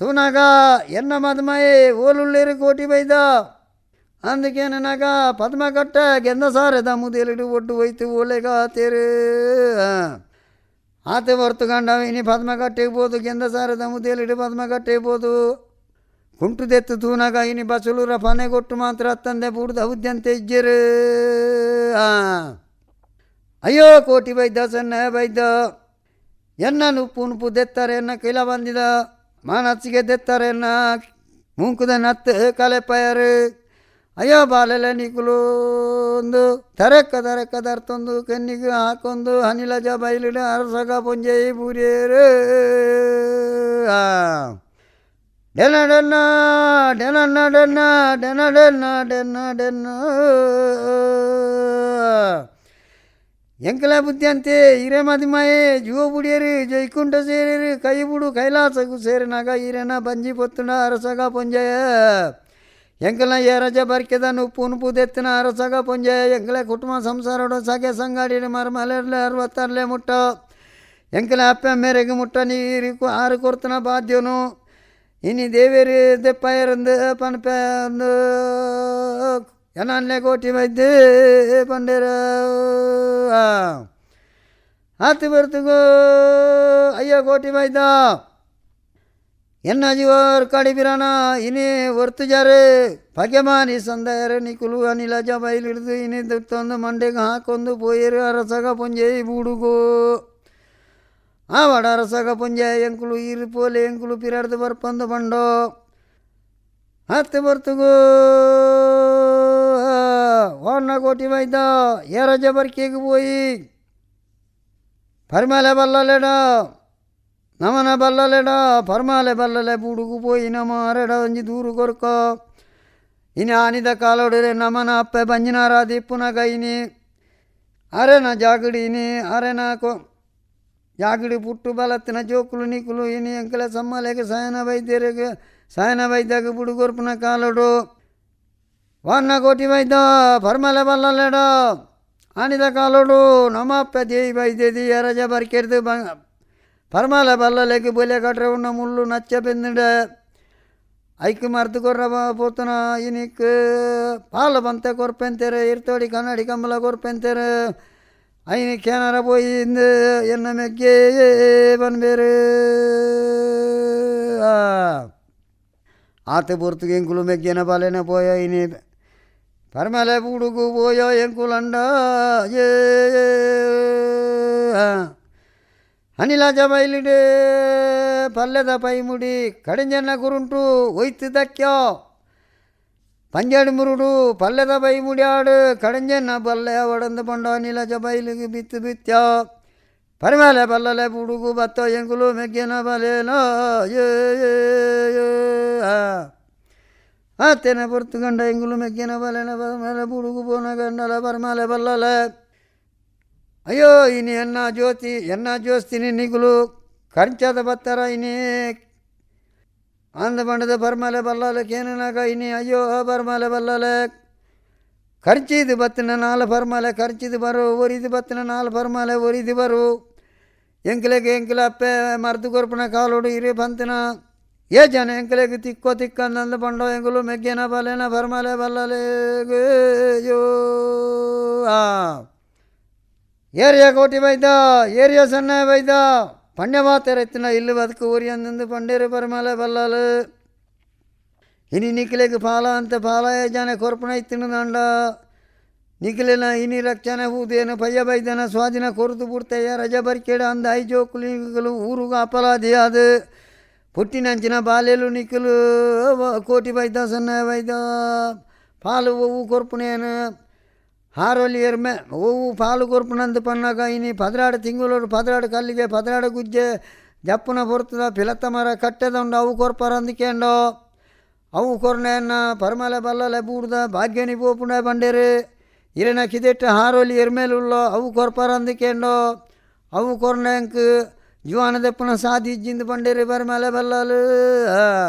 ತೂನಾಗ ಎನ್ನ ಮದುಮಯೇ ಓಲುಳ್ಳೇರು ಕೋಟಿ ಬೈದ అందుకేನ ನಾಗ ಪದ್ಮ ಕಟ್ಟ ಗೆಂದ ಸಾರದ ಮುದಿಯಲಿಡು ಒಡ್ಡು ಹೋಯ್ತು ಓಲೆಗ ತೇರು ಆತ ಹೊರ್ತು ಗಂಡ ಇನಿ ಪದ್ಮ ಕಟ್ಟಿಗ್ಬೋದು ಗೆಂದ ಸಾರದ ಮುದಿಯಲಿಡು ಪದ್ಮ ಕಟ್ಟಿಗ್ಬೋದು ಕುಂಟು ದೆತ್ತು ತೂನಾಗ ಇನಿ ಬಸಲೂರ ಪನೆ ಕೊಟ್ಟು ಮಾತ್ರ ತಂದೆ ಬೂಡ್ದ ಉದ್ಯಂತೆ ಇಜ್ಜರು ಅಯ್ಯೋ ಕೋಟಿ ಬೈದ ಸಣ್ಣ ಬೈದ ಎನ್ನ ನುಪ್ಪು ದೆತ್ತಾರೆ ಎನ್ನ ಕೈಲ ಬಂದಿದ ಮಾನಸಿಗೆ ದೆತ್ತಾರೆ ಎನ್ನ ಮೂಂಕುದ ನತ್ತು ಕಲೆ ಪಯರು ಅಯ್ಯೋ ಬಾಲೆಲೆ ನಿಕುಲು ಒಂದು ತರಕ್ಕ ದರ್ತೊಂದು ಕೆನ್ನಿಗೆ ಹಾಕೊಂದು ಹನಿಲಜ ಬೈಲಿಡ ಅರಸಗ ಪೊಂಜೆ ಬೂರಿಯರು ಡೆನ ಡೆನ್ನ ಡೆನನ್ನ ಡೆನ್ನ ಡೆನ ಡೆನ್ನ ಡೆನ್ನ ಡೆನ್ನ ಎಂಕಲ ಬುದ್ಧಿಯಂತೆ ಹಿರೇ ಮದಿಮಾಯೇ ಜೀವ ಬುಡಿಯರು ಜೈಕುಂಠ ಸೇರಿರು ಕೈ ಬುಡು ಕೈಲಾಸಗೂ ಸೇರಿನಾಗ ಹಿರೇನ ಬಂಜಿ ಪೊತ್ತುಂಡ ಅರಸಗ ಪೊಂಜಯ ಎಂಕಲ ಏರಜ ಬರ್ಕೆದ ನುಪ್ಪು ದೆತ್ತಿನ ಅರಸಗ ಪೊಂಜಯ ಎಂಕಲ ಕುಟುಂಬ ಸಂಸಾರಡು ಸಗೆ ಸಂಗಾಡಿನ ಮರಮಲೆರ್ಲೆ 66 ಮುಟ್ಟ ಎಂಕಲ ಅಪ್ಪ ಮೇರೆಗೆ ಮುಟ್ಟ ನೀರು ಆರು ಕೊರ್ತನ ಬಾಧ್ಯವನು ಇನಿ ದೇವೇರಿ ದೆಪ್ಪಯರಂದು ಪನಪ ಎನನ್ನೆ ಕೋಟಿ ವೈದ್ಯ ಪಂಡೇರ ಆತು ಬರ್ತಗೋ ಅಯ್ಯೋ ಕೋಟಿ ವೈದ್ಯ ಎನ್ನ ಜೀವರ್ ಕಡಿಬಿರಾನ ಇನಿ ಒರ್ತುಜಾರೆ ಪಗೆಮಾನಿ ಸಂದಯರು ನಿಕುಲು ಅನಿಲಜ ಬೈಲಿಡ್ದು ಇನಿ ದುತ್ತೊಂದು ಮಂಡೆಗೆ ಹಾಕೊಂದು ಪೋಯರು ಅರಸಗ ಪೊಂಜೆ ಬೂಡುಗೋ ಆವಡ ಅರಸಗ ಪೊಂಜೆ ಎಂಕುಲು ಇರು ಪೋಲೆ ಎಂಕುಲು ಪಿರಾಡ್ದು ಬರ್ಪಂದು ಬಂಡೋ ಹತ್ತು ಬರ್ತಗೋ ಓಣ್ಣ ಕೋಟಿ ವೈದ್ಯ ಏರಜ ಬರ್ಕೆಗೆ ಪೋಯಿ ಪರಿಮಲೆ ಬಲ್ಲಲೆಡ ನಮನ ಬಲ್ಲಲೆಡ ಪರ್ಮಾಲೆ ಬಲ್ಲಲೆ ಬುಡುಗು ಪೋಯಿ ನಮ ಅರೆಡ ಒಂಜಿ ದೂರು ಕೊರ್ಕ ಇನಿ ಆನಿದ ಕಾಲೊಡರೆ ನಮನ ಅಪ್ಪೆ ಬಂಜಿನಾರ ದಿಪ್ಪುನ ಗೈನಿ ಅರೆನ ಜಾಗಡಿನಿ ಅರೆನ ಜಾಗಡಿ ಪುಟ್ಟು ಬಲತ್ತಿನ ಜೋಕುಲು ನಿಕುಲು ಇನಿ ಎಂಕಲ ಸಮ್ಮಲೆಗೆ ಸಾಯನ ವೈದ್ಯಗೆ ಬುಡುಗೊರ್ಪುನ ಕಾಲೊಡು ವಾನ್ನ ಕೋಟಿ ವೈದ್ಯ ಪರ್ಮಲೆ ಬಲ್ಲಲೆಡ ಆನಿದ ಕಾಲೋಡು ನಮ್ಮ ಅಪ್ಪ ದೇವಿ ವೈದ್ಯದಿ ಎರಜ ಬರ್ಕೆರ್ದು ಪರ್ಮಲ ಬಲ್ಲಲೆಗೆ ಬೊಲೆ ಕಟ್ರೆ ಉಣ್ಣ ಮುಳ್ಳು ನಚ್ಚ ಬೆಂದಿಡ ಐಕ್ ಮರ್ದು ಕೊರ್ರ ಪೋತನ ಇನಿಕ್ ಪಾಲು ಬಂತೆ ಕೊರ್ಪೆಂತೆರೆ ಇರ್ತೋಡಿ ಕನ್ನಡಿ ಕಂಬಲ ಕೊರ್ಪೆಂತೆರೆ ಐನಿಕ್ ಏನಾರ போய் இந்த என்ன மெக்கே பண்பேரு ಆತ ಪೊರ್ತುಗೆ ಎಂಕುಲು ಮೆಗ್ಗೆನ ಬಾಲೆನ ಪೋಯ ಇನಿ ಪರ್ಮಲೆ ಬುಡುಗು ಪೋಯ ಎಂಕುಲಂಡ ಅನಿಲಾಜ ಬೈಲಿಡೆ ಪಲ್ಲೆದ ಪೈಮುಡಿ ಕಡಿಂಜನ್ನ ಕುರುಂಟು ಒಯ್ತು ದಕ್ಕ್ಯೋ ಪಂಜಾಡಿ ಮುರುಡು ಪಲ್ಲೆದ ಪೈಮುಡಿ ಆಡು ಕಡಿಂಜನ್ನ ಬಲ್ಲೆ ಒಡಂದು ಬಂಡ ಅನಿಲಾಜ ಬೈಲಿಗೆ ಬಿತ್ತು ಬಿತ್ತ್ಯೋ ಪರ್ಮಲೆ ಬಲ್ಲಲೆ ಬುಡುಗು ಬತ್ತೋ ಎಂಕುಲು ಮೆಗ್ಗೆನ ಬಲೇನ ಆತೇನೆ ಪೊರ್ತು ಗಂಡ ಎಂಗುಲು ಮೆಗ್ಗೆನ ಬಲೆನ ಪರ್ಮಲೆ ಬುಡುಗು ಪೋನ ಗಂಡಲ ಪರ್ಮಲೆ ಬಲ್ಲಲೆ ಅಯ್ಯೋ ಇನಿ ಎನ್ನ ಜೋಸ್ತಿನಿ ನಿಗುಲು ಖರ್ಚಾದ ಬತ್ತರ ಇನಿ ಅಂದ ಬಂಡದ ಪರ್ಮಲೆ ಬಲ್ಲಲೆ ಕೇನನಾಗ ಇನಿ ಅಯ್ಯೋ ಪರ್ಮಲೆ ಬಲ್ಲಲೆ ಖರ್ಚಿದು ಬತ್ತಿನ ನಾಲ್ ಪರ್ಮಲೆ ಖರ್ಚಿದು ಬರು ಒರಿದು ಬತ್ತಿನ ನಾಲ್ ಪರ್ಮಲೆ ಒರಿದು ಬರು ಎಂಕಲೆಗೆ ಅಪ್ಪೆ ಮರ್ದು ಕೊರ್ಪನ ಕಾಲೋಡು ಇರಿ ಬಂತಿನ ಏ ಜನ ಎಂಕಲೆಗೆ ತಿಕ್ಕಂದಂದು ಬಂಡೋ ಎಂಗುಲು ಮೆಗ್ಗೆನ ಬಲೆನ ಪರ್ಮಲೆ ಬಲ್ಲಲೆ ಯೋ ಏರಿಯಾ ಕೋಟಿ ವೈದ್ಯ ಏರಿಯಾ ಸಣ್ಣ ವೈದ್ಯ ಪಣ್ಯಮಾತೆರ ಎತ್ತಿನ ಇಲ್ಲಿ ಬದುಕು ಊರಿ ಅಂದಂದು ಪಂಡೇರು ಪರ್ಮಲೆ ಬಲ್ಲಲು ಇನಿ ನಿಖಿಲೆಗೆ ಪಾಲ ಅಂತ ಪಾಲ ಜನ ಕೊರ್ಪಣ ಇತ್ತಿನ ದಂಡ ನಿಖಿಲಿನ ಇನಿ ರಕ್ಷಣೆ ಹೂದೇನು ಪಯ್ಯ ಬೈದನ ಸ್ವಾಧೀನ ಕೊರತು ಬಿಡ್ತೆಯ ರಜ ಬರ್ಕೇಡ ಅಂದ ಐ ಜೋಕುಲಿಗಳು ಊರುಗ ಅಪರಾಧಿ ಅದು ಪುಟ್ಟಿನಂಚಿನ ಬಾಲೆಲು ನಿಖಿಲು ಕೋಟಿ ವೈದ್ಯ ಸಣ್ಣ ವೈದ್ಯ ಪಾಲು ಹೂವು ಕೊರ್ಪಣೇನು ಹಾರೋಲಿ ಎರ್ಮೆ ಹೂವು ಪಾಲು ಕೊರ್ಪಣಂದು ಪನ್ನಾಗ ಇನಿ ಪದ್ರಾಡು ತಿಂಗಳೋಡು ಪದ್ರಾಡು ಕಲ್ಲಿಗೆ ಪದ್ರಾಡು ಗುಜ್ಜೆ ಜಪ್ಪನ ಬರ್ತದ ಪಿಲತ್ತ ಮರ ಕಟ್ಟೆದಂಡು ಅವು ಕೊರ್ಪರ ಅಂದಿಕೆಂಡೋ ಅವು ಕೊರ್ನೆಯನ್ನ ಪರ್ಮಲೆ ಬಲ್ಲಲೆ ಬೂಡ್ದ ಭಾಗ್ಯನಿ ಪೋಪುಂಡ ಬಂಡೇರು ಇರನ ಕಿದೆಟ್ಟು ಹಾರೋಲಿ ಎರ್ಮೇಲುಳ್ಳೋ ಅವು ಕೊರ್ಪರ ಅಂದಿಕೆಂಡೋ ಅವು ಕೊರ್ನೆಂಕ್ ಜೀವಾನ ದೆಪ್ಪನ ಸಾದಿ ಇಜ್ಜಿಂದು ಬಂಡೇರು ಪರ್ಮಲೆ ಬಲ್ಲಲು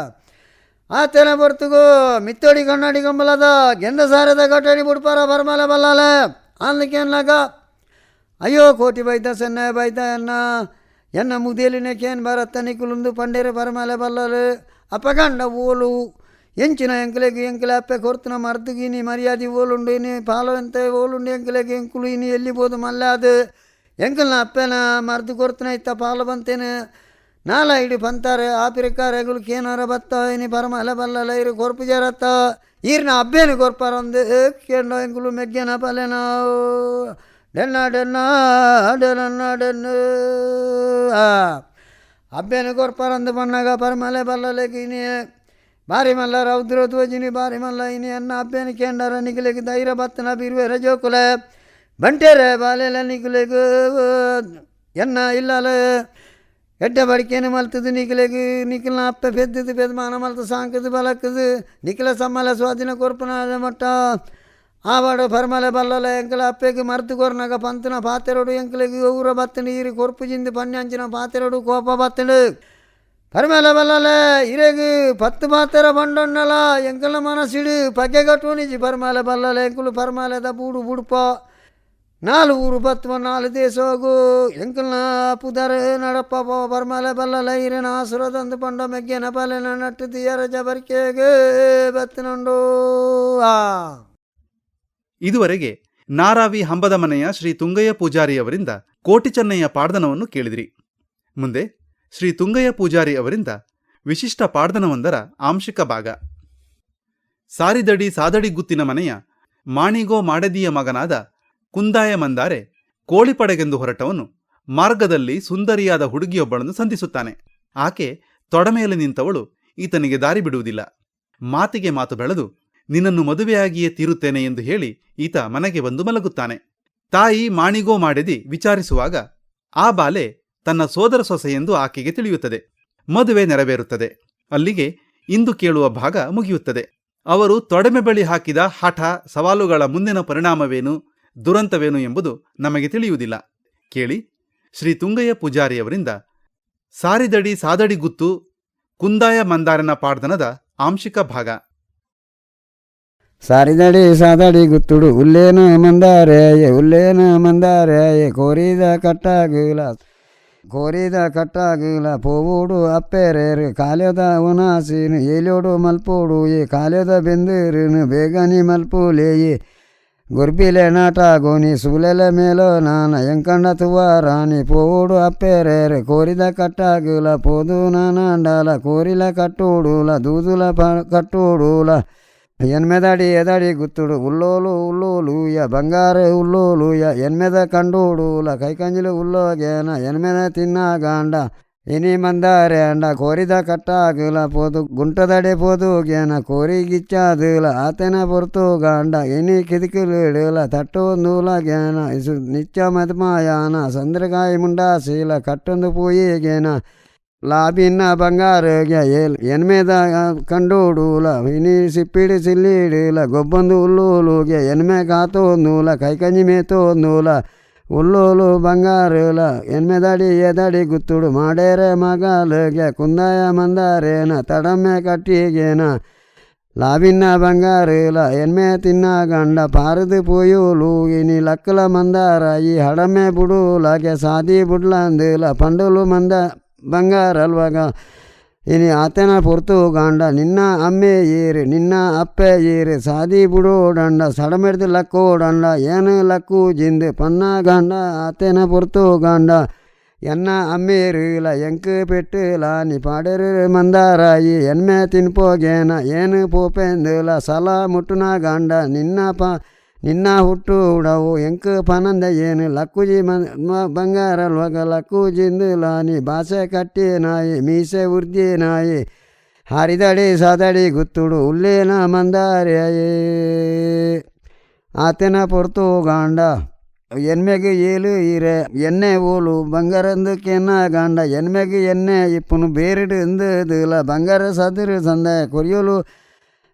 ಆತೇನೆ ಬರ್ತುಗೋ ಮಿತ್ತೋಡಿ ಕಣ್ಣಾಡಿ ಕಂಬಲದ ಗೆಂದ ಸಾರದ ಕಟ್ಟಡಿ ಬುಡ್ಪಾರ ಪರ್ಮಲೆ ಬಲ್ಲಲೆ ಅನ್ಲಿಕ್ಕೆನ್ನಾಗ ಅಯ್ಯೋ ಕೋಟಿ ಬೈದ ಸಣ್ಣ ಬೈದ ಎನ್ನ ಮುದೇಲಿನ ಕೇನ್ ಬರತ್ತ ನಿಕುಲುಂದು ಪಂಡೇರು ಪರ್ಮಲೆ ಬಲ್ಲಲು ಅಪಗಂಡ ಓಲು ಎಂಚಿನ ಎಂಕಲೆ ಅಪ್ಪೆ ಕೊರ್ತನ ಮರ್ದುಗಿನಿ ಮರ್ಯಾದೆ ಓಲುಂಡು ಇನಿ ಪಾಲು ಅಂತ ಓಲುಂಡು ಎಂಕಲೆಗೆ ಎಂಕುಲು ಇನಿ ಎಲ್ಲಿಬೋದು ಮಲ್ಲ ಅದು ಎಂಕಲ್ನ ಅಪ್ಪೆನ ಮರ್ದು ಕೊರ್ತನ ಇತ್ತ ಪಾಲು ಬಂತೇನೆ ನಾಲ ಇಡಿ ಪಂತಾರೆ ಆಪಿರಿಕಾರೆಗಳು ಕೇನಾರ ಬತ್ತ ಇನಿ ಪರಮಲೆ ಬಲ್ಲಲ ಇರು ಕೊರ್ಪು ಜರತ್ತ ಈರ್ನ ಅಬ್ಬೇನು ಕೊರ್ಪಾರಂದು ಕೇಂಡೋ ಎಂಕುಲು ಮೆಗ್ಗೆನ ಪಲೆನ ಡೆನ್ನ ಅಬ್ಬೇನು ಕೊರ್ಪಾರಂದು ಬಣ್ಣಾಗ ಪರಮಲೆ ಬಲ್ಲಲೆಗೆ ಇನಿ ಬಾರಿ ಮಲ್ಲ ರೌದ್ರ ಧ್ವಜಿನಿ ಬಾರಿ ಮಲ್ಲ ಇನಿ ಅನ್ನ ಅಬ್ಬೇನು ಕೇಂಡಾರ ನಿಖಿಲೆಗೆ ಧೈರ್ಯ ಬತ್ತನ ಬಿರುವೆ ರಜೋಕುಲೆ ಬಂಟೇರೆ ಬಾಲೆಲ ನಿಖಿಲೆಗೆ ಎನ್ನ ಇಲ್ಲಲೆ ಎಡ್ಡೆ ಬಡಿಕೇನು ಮಲ್ತದು ನಿಖಿಲ್ನ ಅಪ್ಪೆ ಪೆದ್ದದು ಪೆದ್ಮಾನ ಮಲ್ತು ಸಾಂಕದು ಬಲಕ್ಕದು ನಿಖಿಲ ಸಮ್ಮಲ ಸ್ವಾಧೀನ ಕೊರ್ಪನ ಮಟ್ಟ ಆವಾಡು ಪರ್ಮಲೆ ಬಲ್ಲಲ ಎಂಕಲ ಅಪ್ಪೆಗೆ ಮರ್ದು ಕೊರ್ನಾಗ ಪಂತನ ಪಾತೆರೋಡು ಎಂಕಲೆಗೆ ಊರ ಬತ್ತನು ಈರಿ ಕೊರ್ಪು ಜಿಂದು ಪನ್ಯಂಚಿನ ಪಾತೆರೋಡು ಕೋಪ ಬತ್ತನು ಪರ್ಮಲೆ ಬಲ್ಲಲೆ ಇರೆಗೆ 10 ಪಾತೆರ ಬಂಡೊನ್ನಲ ಎಂಕಲ ಮನಸ್ಸಿಡು ಪಗೆಗಟ್ಟು ನಿಜಿ ಪರ್ಮಲೆ ಬಲ್ಲಲೆ ಎಂಕುಲು ಪರ್ಮಲೆದ ಬೂಡು ಬುಡುಪ 4 ಊರು ಬತ್ತುವ 4 ದೇಶ ಹೋಗು ಎಂಕಲ್ನ ಪುದರ ನಡಪ್ಪ ಪರ್ಮಲೆ ಬಲ್ಲಲೆ ಇರೇನ ಆಸುರದಂದು ಪಂಡ ಮೆಗ್ಗೆನ ಬಲೆನ ನಟ್ಟು ದಿಯರ ಜಬರ್ಕೆಗೆ ಬತ್ತನುಂಡು ಇದುವರೆಗೆ ನಾರಾವಿ ಹಂಬದ ಮನೆಯ ಶ್ರೀ ತುಂಗಯ್ಯ ಪೂಜಾರಿ ಅವರಿಂದ ಕೋಟಿ ಚೆನ್ನಯ್ಯ ಪಾಡ್ದನವನ್ನು ಕೇಳಿದಿರಿ. ಮುಂದೆ ಶ್ರೀ ತುಂಗಯ್ಯ ಪೂಜಾರಿ ಅವರಿಂದ ವಿಶಿಷ್ಟ ಪಾಡ್ದನವೊಂದರ ಆಂಶಿಕ ಭಾಗ. ಸಾರಿದಡಿ ಸಾದಡಿ ಗುತ್ತಿನ ಮನೆಯ ಮಾಣಿಗೋ ಮಾಡೆದಿಯ ಮಗನಾದ ಕುಂದಾಯ ಮಂದಾರೆ ಕೋಳಿಪಡೆಗೆಂದು ಹೊರಟವನು ಮಾರ್ಗದಲ್ಲಿ ಸುಂದರಿಯಾದ ಹುಡುಗಿಯೊಬ್ಬಳನ್ನು ಸಂಧಿಸುತ್ತಾನೆ. ಆಕೆ ತೊಡಮೆಯಲ್ಲಿ ನಿಂತವಳು ಈತನಿಗೆ ದಾರಿ ಬಿಡುವುದಿಲ್ಲ. ಮಾತಿಗೆ ಮಾತು ಬೆಳೆದು ನಿನ್ನನ್ನು ಮದುವೆಯಾಗಿಯೇ ತೀರುತ್ತೇನೆ ಎಂದು ಹೇಳಿ ಈತ ಮನೆಗೆ ಬಂದು ಮಲಗುತ್ತಾನೆ. ತಾಯಿ ಮಾಣಿಗೋ ಮಾಡೆದಿ ವಿಚಾರಿಸುವಾಗ ಆ ಬಾಲೆ ತನ್ನ ಸೋದರ ಸೊಸೆಯೆಂದು ಆಕೆಗೆ ತಿಳಿಯುತ್ತದೆ. ಮದುವೆ ನೆರವೇರುತ್ತದೆ. ಅಲ್ಲಿಗೆ ಇಂದು ಕೇಳುವ ಭಾಗ ಮುಗಿಯುತ್ತದೆ. ಅವರು ತೊಡೆಮೆ ಬಳಿ ಹಾಕಿದ ಹಠ ಸವಾಲುಗಳ ಮುಂದಿನ ಪರಿಣಾಮವೇನು, ದುರಂತವೇನು ಎಂಬುದು ನಮಗೆ ತಿಳಿಯುವುದಿಲ್ಲ. ಕೇಳಿ ಶ್ರೀ ತುಂಗಯ್ಯ ಪೂಜಾರಿಯವರಿಂದ ಸಾರಿದಡಿ ಸಾದಡಿ ಗುತ್ತು ಕುಂದಾಯ ಮಂದಾರನ ಪಾಡ್ದನದ ಆಂಶಿಕ ಭಾಗ. ಸಾರಿದಡಿ ಸಾದಡಿ ಗುತ್ತುಡು ಉಲ್ಲೇನ ಮಂದಾರೆಯೇ ಉಲ್ಲೇನ ಮಂದಾರೆಯೇ ಕೋರಿದ ಕಟ್ಟಾಗಿಲ ಪೋವುಡು ಅಪ್ಪೆರೇರು ಕಾಲ್ಯದ ಉನಾಸಿನು ಏಲೋಡು ಮಲ್ಪೋಡು ಏ ಕಾಲ್ಯದ ಬೆಂದಿರುನು ಬೇಗನಿ ಮಲ್ಪುಲೇಯಿ ಗುರ್ಬಿಲೆ ನಾಟಾಗೋನಿ ಸೂಲೆಲ ಮೇಲೋ ನಾನ ಎಂಕಂಡ ತುವಾರಾನಿ ಪೋವುಡು ಅಪ್ಪೆರೇರು ಕೋರಿದ ಕಟ್ಟಾಗಿಲ ಪೋದು ನಾನಾಂಡಾಲ ಕೋರಿಲ ಕಟ್ಟೋಡುಲ ದೂದುಲ ಕಟ್ಟೋಡುಲ ಎನ್ಮೆದಡಿ ಎದಡಿ ಗುತ್ತುಡು ಉಲ್ಲೋಲು ಉಲ್ಲೋಲೂಯ ಬಂಗಾರ ಉಲ್ಲೋಲೂಯ ಎನ್ಮೆದ ಕಂಡೋಡುಲ ಕೈಕಂಜಿಲು ಉಲ್ಲೋಗೇನ ಎನ್ಮೆದ ತಿನ್ನಾಗಾಂಡ ಇನಿ ಮಂದಾರೆ ಅಂಡ ಕೋರಿದ ಕಟ್ಟಾಗಿಲ ಪೋದು ಗುಂಟದಡೆ ಪೋದುಗೇನ ಕೋರಿಗಿಚ್ಚಾದಿಲ ಆತನ ಪೊರ್ತುಗಾಂಡ ಇನಿ ಕಿದಿಕಿಲಿಡಲ ತಟ್ಟೊಂದೂಲ ಗೇನ ಇಸು ನಿತ್ಯ ಮದ್ಮಾಯಾನ ಸಂದ್ರಗಾಯಿ ಮುಂಡಾಸೀಲ ಕಟ್ಟೊಂದು ಪೂಯಿಗೇನ ಲಾಭಿನ್ನ ಬಂಗಾರಗೆ ಎನ್ಮೆದ ಕಂಡೋಡುಲ ಇನಿ ಸಿಪ್ಪಿಡಿ ಸಿಲ್ಲಿಡಿಲ ಗೊಬ್ಬೊಂದು ಉಲ್ಲೋಲುಗೆ ಎನ್ಮೆ ಕಾತೋಂದೂಲ ಕೈಕಂಜಿ ಮೇತೋಂದೂಲ ಉಲ್ಲೋಲು ಬಂಗಾರಲ ಎನ್ಮೆದಡಿ ಎದಡಿ ಗುತ್ತುಡು ಮಾಡೇರೆ ಮಗಾಲಗೆ ಕುಂದಾಯ ಮಂದಾರೇನ ತಡಮ್ಮೆ ಕಟ್ಟಿಗೇನ ಲಾಭಿನ್ನ ಬಂಗಾರಲ ಎನ್ಮೆ ತಿನ್ನಗಂಡ ಪಾರದು ಪೋಯುಲು ಇನಿ ಲಕ್ಕಲ ಮಂದಾರ ಈ ಹಡಮೆ ಬುಡುಲಗೆ ಸಾದಿ ಬುಡ್ಲಂದಿಲ ಪಂಡುಲು ಬಂಗಾರಲ್ವಾಗ ಇನಿ ಆತನ ಪೊರ್ತುಗಾಂಡ ನಿನ್ನ ಅಮ್ಮೆ ಏರಿ ನಿನ್ನ ಅಪ್ಪೆ ಏರಿ ಸಾದಿ ಬುಡೋಡಂಡ ಸಡಮೆಡ್ದು ಲಕ್ಕೋಡಂಡ ಏನು ಲಕ್ಕು ಜಿಂದು ಪನ್ನಾಗಂಡ ಆತನ ಪೊರ್ತುಗಾಂಡ ಎನ್ನ ಅಮ್ಮೇರಿಲ ಎಂಕು ಪೆಟ್ಟುಲ ನಿ ಪಾಡೆರು ಮಂದಾರಾಯಿ ಎನ್ಮೆ ತಿನ್ಪೋಗೇನ ಏನು ಪೋಪೆಂದುಲ ಸಲ ಮುಟ್ಟುನಾಗಂಡ ನಿನ್ನ ಹುಟ್ಟು ಉಡವು ಎಂಕು ಪನಂದ ಏನು ಲಕ್ಕುಜಿ ಬಂಗಾರಲ್ವಾಗ ಲಕ್ಕುಜಿಂದುಲಾನಿ ಭಾಷೆ ಕಟ್ಟಿ ನಾಯಿ ಮೀಸೆ ಉರ್ದಿ ನಾಯಿ ಹಾರಿದಡಿ ಸಾದಡಿ ಗುತ್ತುಡು ಉಲ್ಲೇನ ಮಂದಾರೆಯೇ ಆತನ ಪೊರ್ತುಗಾಂಡ ಎನ್ಮೆಗೆ ಏಲು ಇರೆ ಎಣ್ಣೆ ಓಲು ಬಂಗಾರಂದು ಕೆನ್ನಾಗಂಡ ಎನ್ಮೆಗೆ ಎಣ್ಣೆ ಇಪ್ಪನು ಬೇರಿಡು ಎಂದುಲ ಬಂಗಾರ ಸದಿರು ಸಂದ ಕೊರಿಯಲು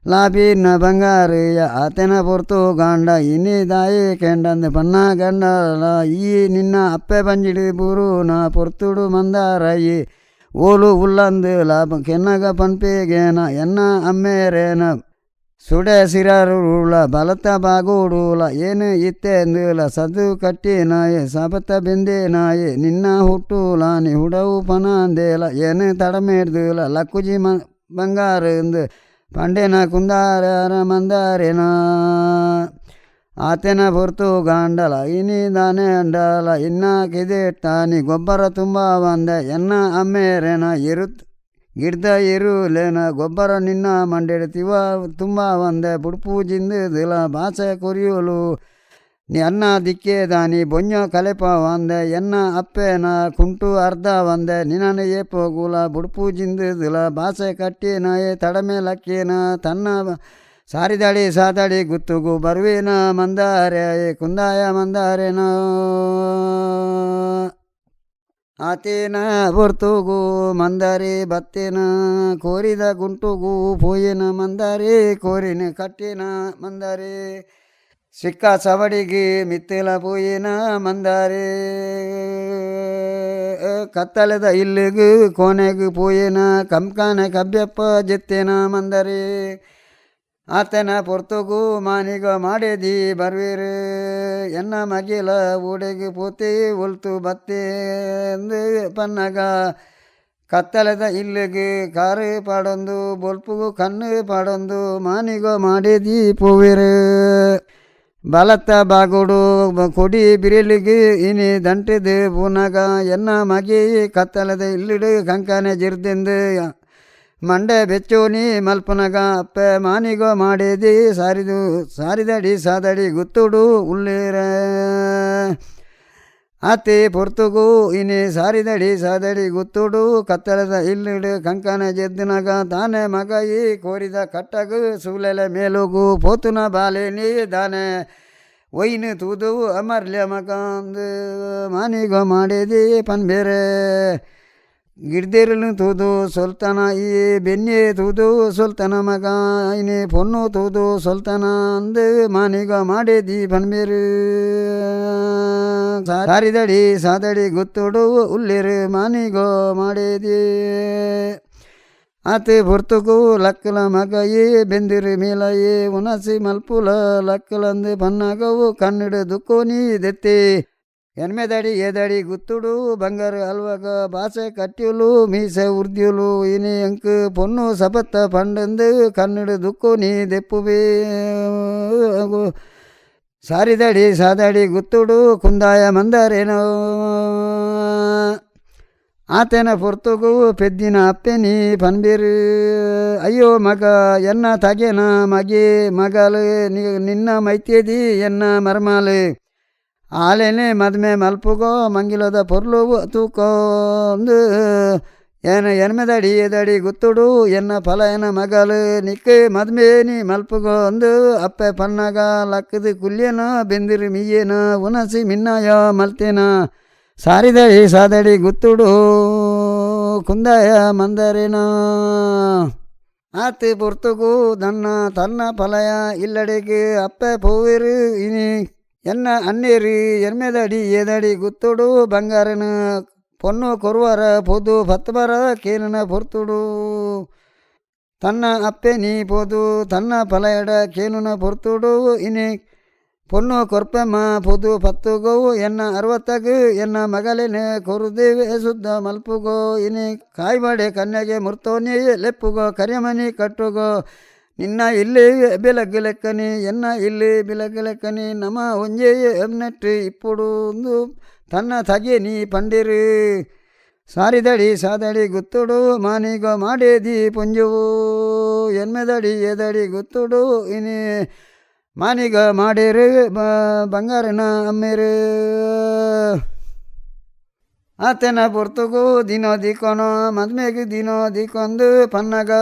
ಲಾಭಿನ ಬಂಗಾರಿಯ ಆತನ ಪೊರ್ತುಗಾಂಡ ಇನಿ ದಾಯಿ ಕೆಂಡಂದು ಪನ್ನಾಗಂಡ ಈ ನಿನ್ನ ಅಪ್ಪೆ ಬಂಜಿಡಿ ಬುರು ನಾ ಪೊರ್ತುಡು ಮಂದಾರಯಿ ಓಲು ಉಲ್ಲಂದು ಲಾಭ ಕೆನ್ನಗ ಪನ್ಪೇಗೇನ ಎನ್ನ ಅಮ್ಮೇರೇನ ಸುಡೆ ಸಿರರುಳ ಬಲತ ಬಾಗೋಡುಲ ಏನು ಇತ್ತೆಂದುಲ ಸದು ಕಟ್ಟಿ ನಾಯಿ ಸಬತ ಬೆಂದೆ ನಾಯಿ ನಿನ್ನ ಹುಟ್ಟುಲಾನಿ ಹುಡವು ಪನಾಂದೇಲ ಏನು ತಡಮೇಡ್ದುಲ ಲಕ್ಕುಜಿ ಬಂಗಾರಂದು ಪಂಡೆನ ಕುಂದಾರ ಮಂದಾರೆನ ಆತನ ಪೊರ್ತುಗಾಂಡಲ ಇನಿ ದಾನೆ ಅಂಡಲ ಇನ್ನ ಕಿದೆಟ್ಟಾನಿ ಗೊಬ್ಬರ ತುಂಬ ಬಂದೆ ಎನ್ನ ಅಮ್ಮೇರೆನ ಗಿಡ್ದ ಇರುಲೇನ ಗೊಬ್ಬರ ನಿನ್ನ ಮಂಡೆಡ್ತಿವ ತುಂಬ ಬಂದೆ ಬುಡ್ಪು ಜಿಂದುದಿಲ ಭಾಷೆ ಕೊರಿಯಲು ನೀ ಅನ್ನ ದಿಕ್ಕೆ ದಾನಿ ಬೊಂಜ ಕಲೆಪ ಬಂದೆ ಎನ್ನ ಅಪ್ಪೆನ ಕುಂಟು ಅರ್ಧ ಬಂದೆ ನಿನನ ಏಪೋಗುಲ ಬುಡ್ಪು ಜಿಂದುದಿಲ ಭಾಷೆ ಕಟ್ಟಿನ ತಡಮೆ ಲಕ್ಕೇನ ತನ್ನ ಸಾರಿದಡಿ ಸಾದಡಿ ಗುತ್ತುಗು ಬರುವಿನ ಮಂದಾರೆ ಕುಂದಾಯ ಮಂದಾರೆನ ಆತೇನ ಪೊರ್ತುಗು ಮಂದಾರೆ ಬತ್ತೇನ ಕೋರಿದ ಗುಂಟುಗು ಪೋಯಿನ ಮಂದಾರೆ ಕೋರಿನ ಕಟ್ಟಿನ ಮಂದಾರೆ ಸಿಕ್ಕ ಸವಡಿಗೆ ಮಿತ್ತಿಲ ಪೋಯಿನ ಮಂದಾರೆ ಕತ್ತಲೆದ ಇಲ್ಲಿಗೂ ಕೋನೆಗೂ ಪೋಯಿನ ಕಂಕಾನೆ ಕಬ್ಬೆಪ್ಪ ಜೆತ್ತೇನ ಮಂದಾರೆ ಆತನ ಪೊರ್ತುಗು ಮಾನಿಗ ಮಾಡಿದಿ ಬರ್ವೀರು ಎನ್ನ ಮಗಿಲ ಊಡೆಗೆ ಪೋತಿ ಉಲ್ತು ಬತ್ತೆ ಎಂದು ಪನ್ನಗ ಕತ್ತಲೆದ ಇಲ್ಲಿಗೆ ಕಾರು ಪಾಡೊಂದು ಬೊಲ್ಪುಗು ಕಣ್ಣು ಪಾಡೊಂದು ಮಾನಿಗೋ ಮಾಡಿದಿ ಪೋವಿರು ಬಲತ್ತ ಬಾಗುಡು ಕೊಡಿ ಬಿರಿಲಿಗೆ ಇನಿ ದಂಟಿದು ಪುನಗ ಎನ್ನ ಮಗಿ ಕತ್ತಲೆದ ಇಲ್ಲಿಡು ಕಂಕನೆ ಜಿರ್ದೆಂದು ಮಂಡೆ ಬೆಚ್ಚೋನಿ ಮಲ್ಪನಗ ಅಪ್ಪೆ ಮಾನಿಗೋ ಮಾಡಿದಿ ಸಾರಿದಡಿ ಸಾದಡಿ ಗುತ್ತುಡು ಉಳ್ಳೇರ ಆತೆ ಪೊರ್ತುಗು ಇನಿ ಸಾರಿದಡಿ ಸಾದಡಿ ಗುತ್ತುಡು ಕತ್ತಲದ ಇಲ್ಲಿಡು ಕಂಕನ ಜೆದ್ದಿನಗ ತಾನೆ ಮಗ ಈ ಕೋರಿದ ಕಟ್ಟಗು ಸೂಲೆಲೆ ಮೇಲುಗು ಪೋತುನ ಬಾಲೇನಿ ದಾನೆ ಒಯ್ನು ತೂದು ಅಮರ್ಲ್ಯ ಮಗಂದು ಮಾನಿಗೋ ಮಾಡಿದಿ ಪನ್ಬೇರೆ ಗಿಡ್ದೇರಲು ತೂದು ಸೊಲ್ತಾನ ಈ ಬೆನ್ನೆ ತೂದು ಸೊಲ್ತಾನ ಮಗ ಇನಿ ಪೊನ್ನು ತೂದು ಸೊಲ್ತಾನ ಅಂದು ಮಾನಿಗ ಮಾಡೇದಿ ಬನ್ಬೇರು ಸಾರಿದಡಿ ಸಾದಡಿ ಗೊತ್ತೋಡು ಉಲ್ಲೇರು ಮಾನಿಗೋ ಮಾಡೇದಿ ಆತೆ ಹೊರ್ತುಗೂ ಲಕ್ಕಲ ಮಗ ಏ ಬೆಂದಿರು ಮೇಲ ಏ ಉನಸಿ ಮಲ್ಪುಲ ಲಕ್ಕಲಂದು ಪನ್ನಾಗವು ಕನ್ನಡ ದುಕ್ಕೋನಿ ದೆತ್ತೆ ಎನ್ಮೆದಡಿ ಎದಡಿ ಗುತ್ತುಡು ಬಂಗಾರ ಅಲ್ವಾಗ ಭಾಷೆ ಕಟ್ಟಿಯುಲು ಮೀಸೆ ಉರ್ದಿಯುಲು ಇನಿ ಅಂಕ್ ಪೊನ್ನು ಸಬತ್ತ ಪಂಡಂದು ಕನ್ನಡ ದುಕ್ಕು ನೀ ದೆಪ್ಪುಬೇ ಸಾರಿದಡಿ ಸಾದಡಿ ಗುತ್ತುಡು ಕುಂದಾಯ ಮಂದಾರೇನೋ ಆತನ ಪೊರ್ತುಗೂ ಪೆದ್ದಿನ ಅಪ್ಪೆನಿ ಪನ್ಬೇರು ಅಯ್ಯೋ ಮಗ ಎನ್ನ ತಗೆನ ಮಗೆ ಮಗಲು ನಿನ್ನ ಮೈತೇದಿ ಎನ್ನ ಮರ್ಮಾಲು ಆಲೇನೆ ಮದ್ಮೆ ಮಲ್ಪುಗೋ ಮಂಗಿಲದ ಪೊರ್ಲು ತೂಕೊಂದು ಎನ್ಮೆದಡಿ ಎದಡಿ ಗುತ್ತುಡು ಎನ್ನ ಫಲ ಎನ ಮಗಲು ನಿಕ್ಕೆ ಮದ್ಮೆ ನೀ ಮಲ್ಪುಗೋ ಅಂದು ಅಪ್ಪೆ ಪನ್ನಗ ಲಕ್ಕದು ಕುಲ್ಯನ ಬೆಂದಿರು ಮೀಯೇನ ಉನಸಿ ಮಿನ್ನಾಯ ಮಲ್ತೇನ ಸಾರಿದಡಿ ಸಾದಡಿ ಗುತ್ತುಡು ಕುಂದಾಯ ಮಂದರೇನ ಆತು ಪೊರ್ತುಗೂ ತನ್ನ ಫಲಯ ಇಲ್ಲಡೆಗೆ ಅಪ್ಪೆ ಪೋವಿರು ಇನಿ ಎನ್ನ ಅನ್ನೇರಿ ಎನ್ಮೆದಡಿ ಏದಡಿ ಗುತ್ತುಡು ಬಂಗಾರನ ಪೊನ್ನು ಕೊರುವರ ಪೋದು ಪತ್ಬರ ಕೇನನ ಪೊರ್ತುಡು ತನ್ನ ಅಪ್ಪೆ ನೀ ಪೋದು ತನ್ನ ಫಲಯಡ ಕೇನುನ ಪೊರ್ತುಡು ಇನಿ ಪೊನ್ನು ಕೊರ್ಪೆಮ್ಮ ಪೋದು ಪತ್ತುಗೋ ಎನ್ನ 60 ಎನ್ನ ಮಗಲೇನೆ ಕೊರುದೇವೆ ಶುದ್ಧ ಮಲ್ಪುಗೋ ಇನಿ ಕಾಯ್ಬಾಡೆ ಕನ್ನೆಗೆ ಮುರ್ತೋನಿ ಲೆಪ್ಪುಗೋ ಕರಿಮನಿ ಕಟ್ಟುಗೋ ನಿನ್ನ ಇಲ್ಲಿ ಬೆಲಗ್ಗು ಲೆಕ್ಕನಿ ಎನ್ನ ಇಲ್ಲಿ ಬೆಲಗ್ಗು ಲೆಕ್ಕನಿ ನಮ ಒಂಜೆ ಎಮ್ನೆಟ್ಟು ಇಪ್ಪುಡು ತನ್ನ ತಗೆ ನೀ ಪಂಡಿರು ಸಾರಿದಡಿ ಸಾದಡಿ ಗುತ್ತುಡು ಮಾನಿಗೋ ಮಾಡೇದಿ ಪುಂಜುವು ಎನ್ಮೆದಡಿ ಎದಡಿ ಗುತ್ತುಡು ಇನಿ ಮಾನಿಗ ಮಾಡೇರು ಬಂಗಾರನ ಅಮ್ಮೇರು ಆತನ ಪೊರ್ತುಗೂ ದಿನೋ ದಿಕ್ಕೋನೋ ಮದ್ಮೆಗೆ ದಿನೋ ದಿಕ್ಕೊಂದು ಪನ್ನಗ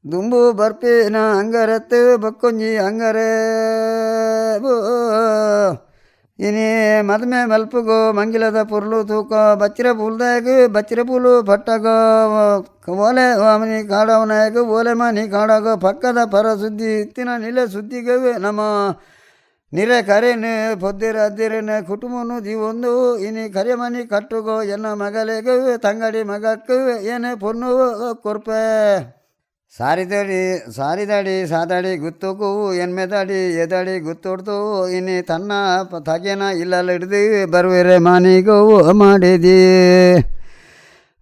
ದುಂಬು ಬರ್ಪೇನ ಅಂಗರತ್ತು ಬಕ್ಕೊಂಜಿ ಅಂಗರೇ ಇನಿ ಮದ್ಮೆ ಮಲ್ಪುಗೋ ಮಂಗಿಲದ ಪುರ್ಲು ತೂಕ ಬಚ್ಚಿರ ಪೂಲ್ದಾಗ ಬಚ್ಚಿರ ಪೂಲು ಪಟ್ಟಗೋ ಓಲೆ ಮನಿ ಕಾಡವನಾಗ ಓಲೆ ಮನಿ ಕಾಡಗೋ ಪಕ್ಕದ ಪರ ಸುದ್ದಿ ಇತ್ತಿನ ನಿಲೆ ಸುದ್ದಿಗವೆ ನಮ್ಮ ನಿರೆ ಕರೆನು ಪೊದ್ದಿರ ಅದ್ದಿರನ ಕುಟುಂಬನು ದಿವೊಂದು ಇನಿ ಕರೆ ಮನಿ ಕಟ್ಟುಗೋ ಎನ್ನ ಮಗಲೆಗೆ ತಂಗಡಿ ಮಗಕ್ಕೆ ಏನೇ ಪೊನ್ನು ಕೊರ್ಪೆ ಸಾರಿದಡಿ ಸಾದಡಿ ಗುತ್ತುಗೂ ಎನ್ಮೆದಡಿ ಎದಡಿ ಗುತ್ತೊಡ್ದು ಇನಿ ತನ್ನ ತಗೆನ ಇಲ್ಲಲಿಡ್ದು ಬರುವಿರೆ ಮಾನಿಗೂ ಮಾಡಿದಿ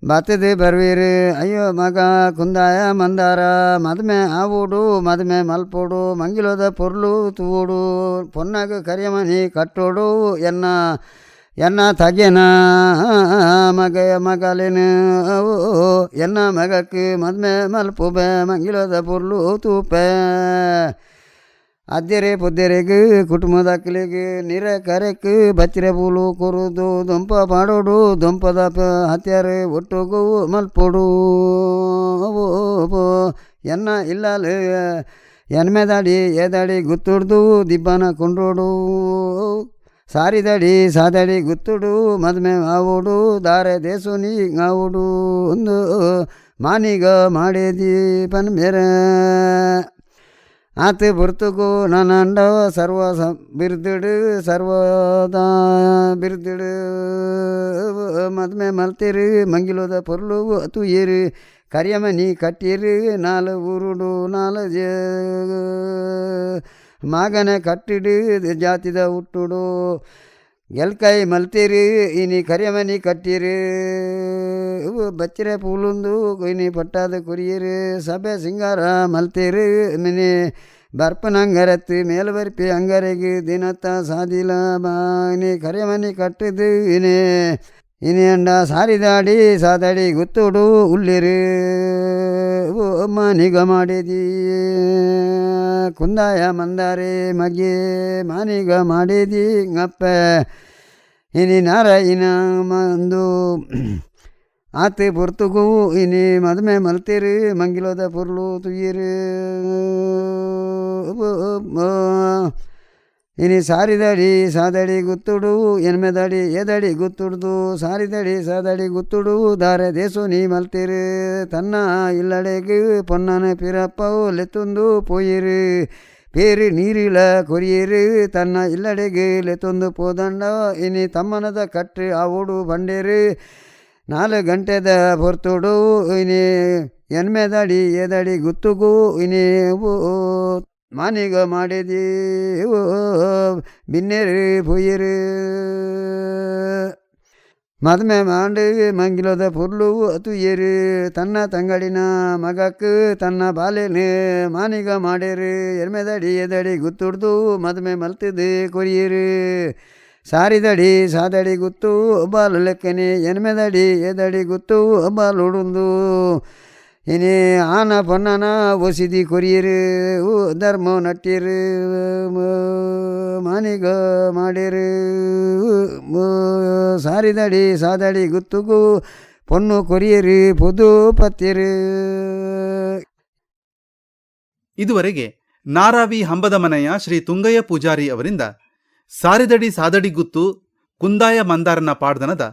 ಬತ್ತದು ಬರುವಿರು ಅಯ್ಯೋ ಮಗ ಕುಂದಾಯ ಮಂದಾರ ಮದ್ಮೆ ಆವುಡು ಮದ್ಮೆ ಮಲ್ಪೋಡು ಮಂಗಿಲೋದ ಪೊರ್ಲು ತೂಡು ಪೊನ್ನಾಗ ಕರಿಮನಿ ಕಟ್ಟೋಡು ಎನ್ನ ತಗೆನ ಮಗಲೇನು ಎನ್ನ ಮಗಕ್ಕೆ ಮದ್ಮೆ ಮಲ್ಪುಬೆ ಮಂಗಿಲೋದ ಪೊರ್ಲು ತೂಪೆ ಅದ್ದೆರೆ ಪೊದ್ದೆರೆಗೆ ಕುಟುಂಬದ ಅಕ್ಕಲಿಗೆ ನಿರೆ ಕರೆಕ್ಕೆ ಬಚ್ಚಿರೆ ಪೂಲು ಕೊರುದು ದೊಂಪ ಮಾಡೋಡು ದೊಂಪದ ಹತ್ಯಾರೆ ಒಟ್ಟುಗು ಮಲ್ಪೋಡು ಎನ್ನ ಇಲ್ಲಲು ಎನ್ಮೆದಾಡಿ ಏದಾಡಿ ಗುತ್ತುಡ್ದು ದಿಬ್ಬನ ಕೊಂಡೋಡು ಸಾರಿದಡಿ ಸಾದಡಿ ಗುತ್ತುಡು ಮದ್ಮೆ ಆವುಡು ದಾರೆ ದೇಸುನಿ ಆವುಡು ಒಂದು ಮಾನಿಗ ಮಾಡೇದಿ ಪನ್ ಮೇರೆ ಆತು ಬರ್ತುಗು ನನ್ನಂಡ ಸರ್ವ ಬಿರ್ದಿಡು ಸರ್ವದ ಬಿರ್ದಿಡು ಮದ್ಮೆ ಮಲ್ತಿರು ಮಂಗಿಲೋದ ಪೊರ್ಲು ಅತು ಏರು ಕರಿಯಮನಿ ಕಟ್ಟಿರು ನಾಲು ಉರುಡು ನಾಲು ಮಗನ ಕಟ್ಟಿಡು ಜಾತಿದ ಹುಟ್ಟುಡು ಗೆಲ್ಕಾಯಿ ಮಲ್ತೀರಿ ಇನಿ ಕರಿಯಮನಿ ಕಟ್ಟಿರು ಬಚ್ಚಿರೆ ಪೂಲುಂದು ಇನಿ ಪಟ್ಟಾದ ಕುರಿಯರು ಸಭೆ ಸಿಂಗಾರ ಮಲ್ತೀರು ಮಿನಿ ಬರ್ಪನಂಗರತ್ತು ಮೇಲ್ಬರ್ಪಿ ಅಂಗರೆಗೆ ದಿನತ್ತ ಸಾದಿಲ ಇನಿ ಕರಿಯಮನಿ ಕಟ್ಟಿದು ಇನಿ ಅಂಡ ಸಾರಿದಾಡಿ ಸಾದಡಿ ಗುತ್ತುಡು ಉಲ್ಲಿರು ಮಾನಿಗ ಮಾಡಿದಿ ಕುಂದಾಯ ಮಂದಾರೆ ಮಗೆ ಮಾನಿಗ ಮಾಡಿದಿ ಗಪ್ಪೆ ಇನಿ ನಾರಾಯಣ ಮಂದು ಆತೆ ಪೊರ್ತುಗೂ ಇನಿ ಮದ್ಮೆ ಮಲ್ತಿರು ಮಂಗಿಲೋದ ಪೊರ್ಲು ತುಯ್ಯಿರು ಇನಿ ಸಾರಿದಡಿ ಸಾದಡಿ ಗುತ್ತುಡು ಎನ್ಮೆದಡಿ ಎದಡಿ ಗುತ್ತುಡ್ದು ಸಾರಿದಡಿ ಸಾದಡಿ ಗುತ್ತುಡು ದಾರೆ ದೇಸು ನೀ ಮಲ್ತಿರು ತನ್ನ ಇಲ್ಲಡೆಗೆ ಪೊನ್ನನ ಪಿರಪ್ಪವು ಲೆತ್ತೊಂದು ಪೋಯಿರು பேரு நீரில கொரியரு தன்ன இல்லಡೆಗೆ ಲೆತ್ತೊಂದು ಪೋದಂಡ ಇನಿ ತಮ್ಮನದ ಕಟ್ರಿ ಆವೋಡು ಬಂಡೇರು 4 ಗಂಟೆದ ಹೊರ್ತೋಡು ಇನಿ ಎನ್ಮೆದಡಿ ಎದಡಿ ಗುತ್ತುಗು ಇನಿ ಮಾನಿಗ ಮಾಡಿದಿ ಬಿನ್ನೆರು ಪೊಯ್ಯರು ಮದುವೆ ಮಾಂಡು ಮಂಗಿಲದ ಪೊರ್ಲು ಅತುಯ್ಯರು ತನ್ನ ತಂಗಡಿನ ಮಗಕ್ಕೆ ತನ್ನ ಬಾಲೆನೆ ಮಾನಿಗ ಮಾಡ್ಯರು ಎರ್ಮೆದಡಿ ಎದಡಿ ಗುತ್ತುಡ್ದು ಮದುವೆ ಮಲ್ತಿದ್ದು ಕೊರಿಯರು ಸಾರಿದಡಿ ಸಾದಡಿ ಗುತ್ತು ಬಾಲು ಲೆಕ್ಕನೆ ಎನ್ಮೆದಡಿ ಎದಡಿ ಗುತ್ತು ಬಾಲು ಉಡುಂದು ಇನಿ ಆನ ಪೊನ್ನನ ಒಸಿದಿ ಕೊರಿಯರು ಧರ್ಮ ನಟ್ಟಿಯರು ಮಾನಿಗ ಮಾಡ್ಯರು ಸಾರಿದಡಿ ಸಾದಡಿ ಗುತ್ತುಗು ಪೊನ್ನು ಕೊರಿಯರು ಪೊದು ಪತ್ಯರು. ಇದುವರೆಗೆ ನಾರಾವಿ ಹಂಬದ ಮನೆಯ ಶ್ರೀ ತುಂಗಯ್ಯ ಪೂಜಾರಿ ಅವರಿಂದ ಸಾರಿದಡಿ ಸಾದಡಿ ಗುತ್ತು ಕುಂದಾಯ ಮಂದಾರನ ಪಾಡ್ದನದ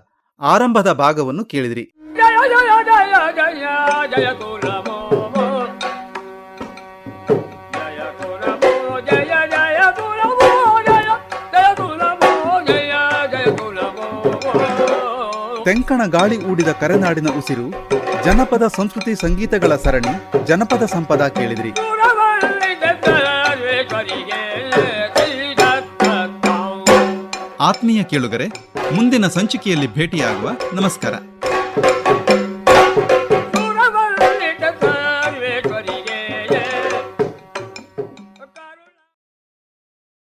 ಆರಂಭದ ಭಾಗವನ್ನು ಕೇಳಿದಿರಿ. ಜಯ ಜಯ ಜಯ ಜಯ ಜಯ ಕುಲಮೋ ಜಯ ಕುಲಮೋ ಜಯ ಜಯ ಕುಲಮೋ ಜಯ ಜಯ ಕುಲಮೋ ಜಯ ಜಯ ಕುಲಮೋ. ತೆಂಕಣ ಗಾಳಿ ಊಡಿದ ಕರೆನಾಡಿನ ಉಸಿರು ಜನಪದ ಸಂಸ್ಕೃತಿ ಸಂಗೀತಗಳ ಸರಣಿ ಜನಪದ ಸಂಪದ ಕೇಳಿದಿರಿ. ಆತ್ಮೀಯ ಕೇಳುಗರೆ, ಮುಂದಿನ ಸಂಚಿಕೆಯಲ್ಲಿ ಭೇಟಿಯಾಗುವ. ನಮಸ್ಕಾರ.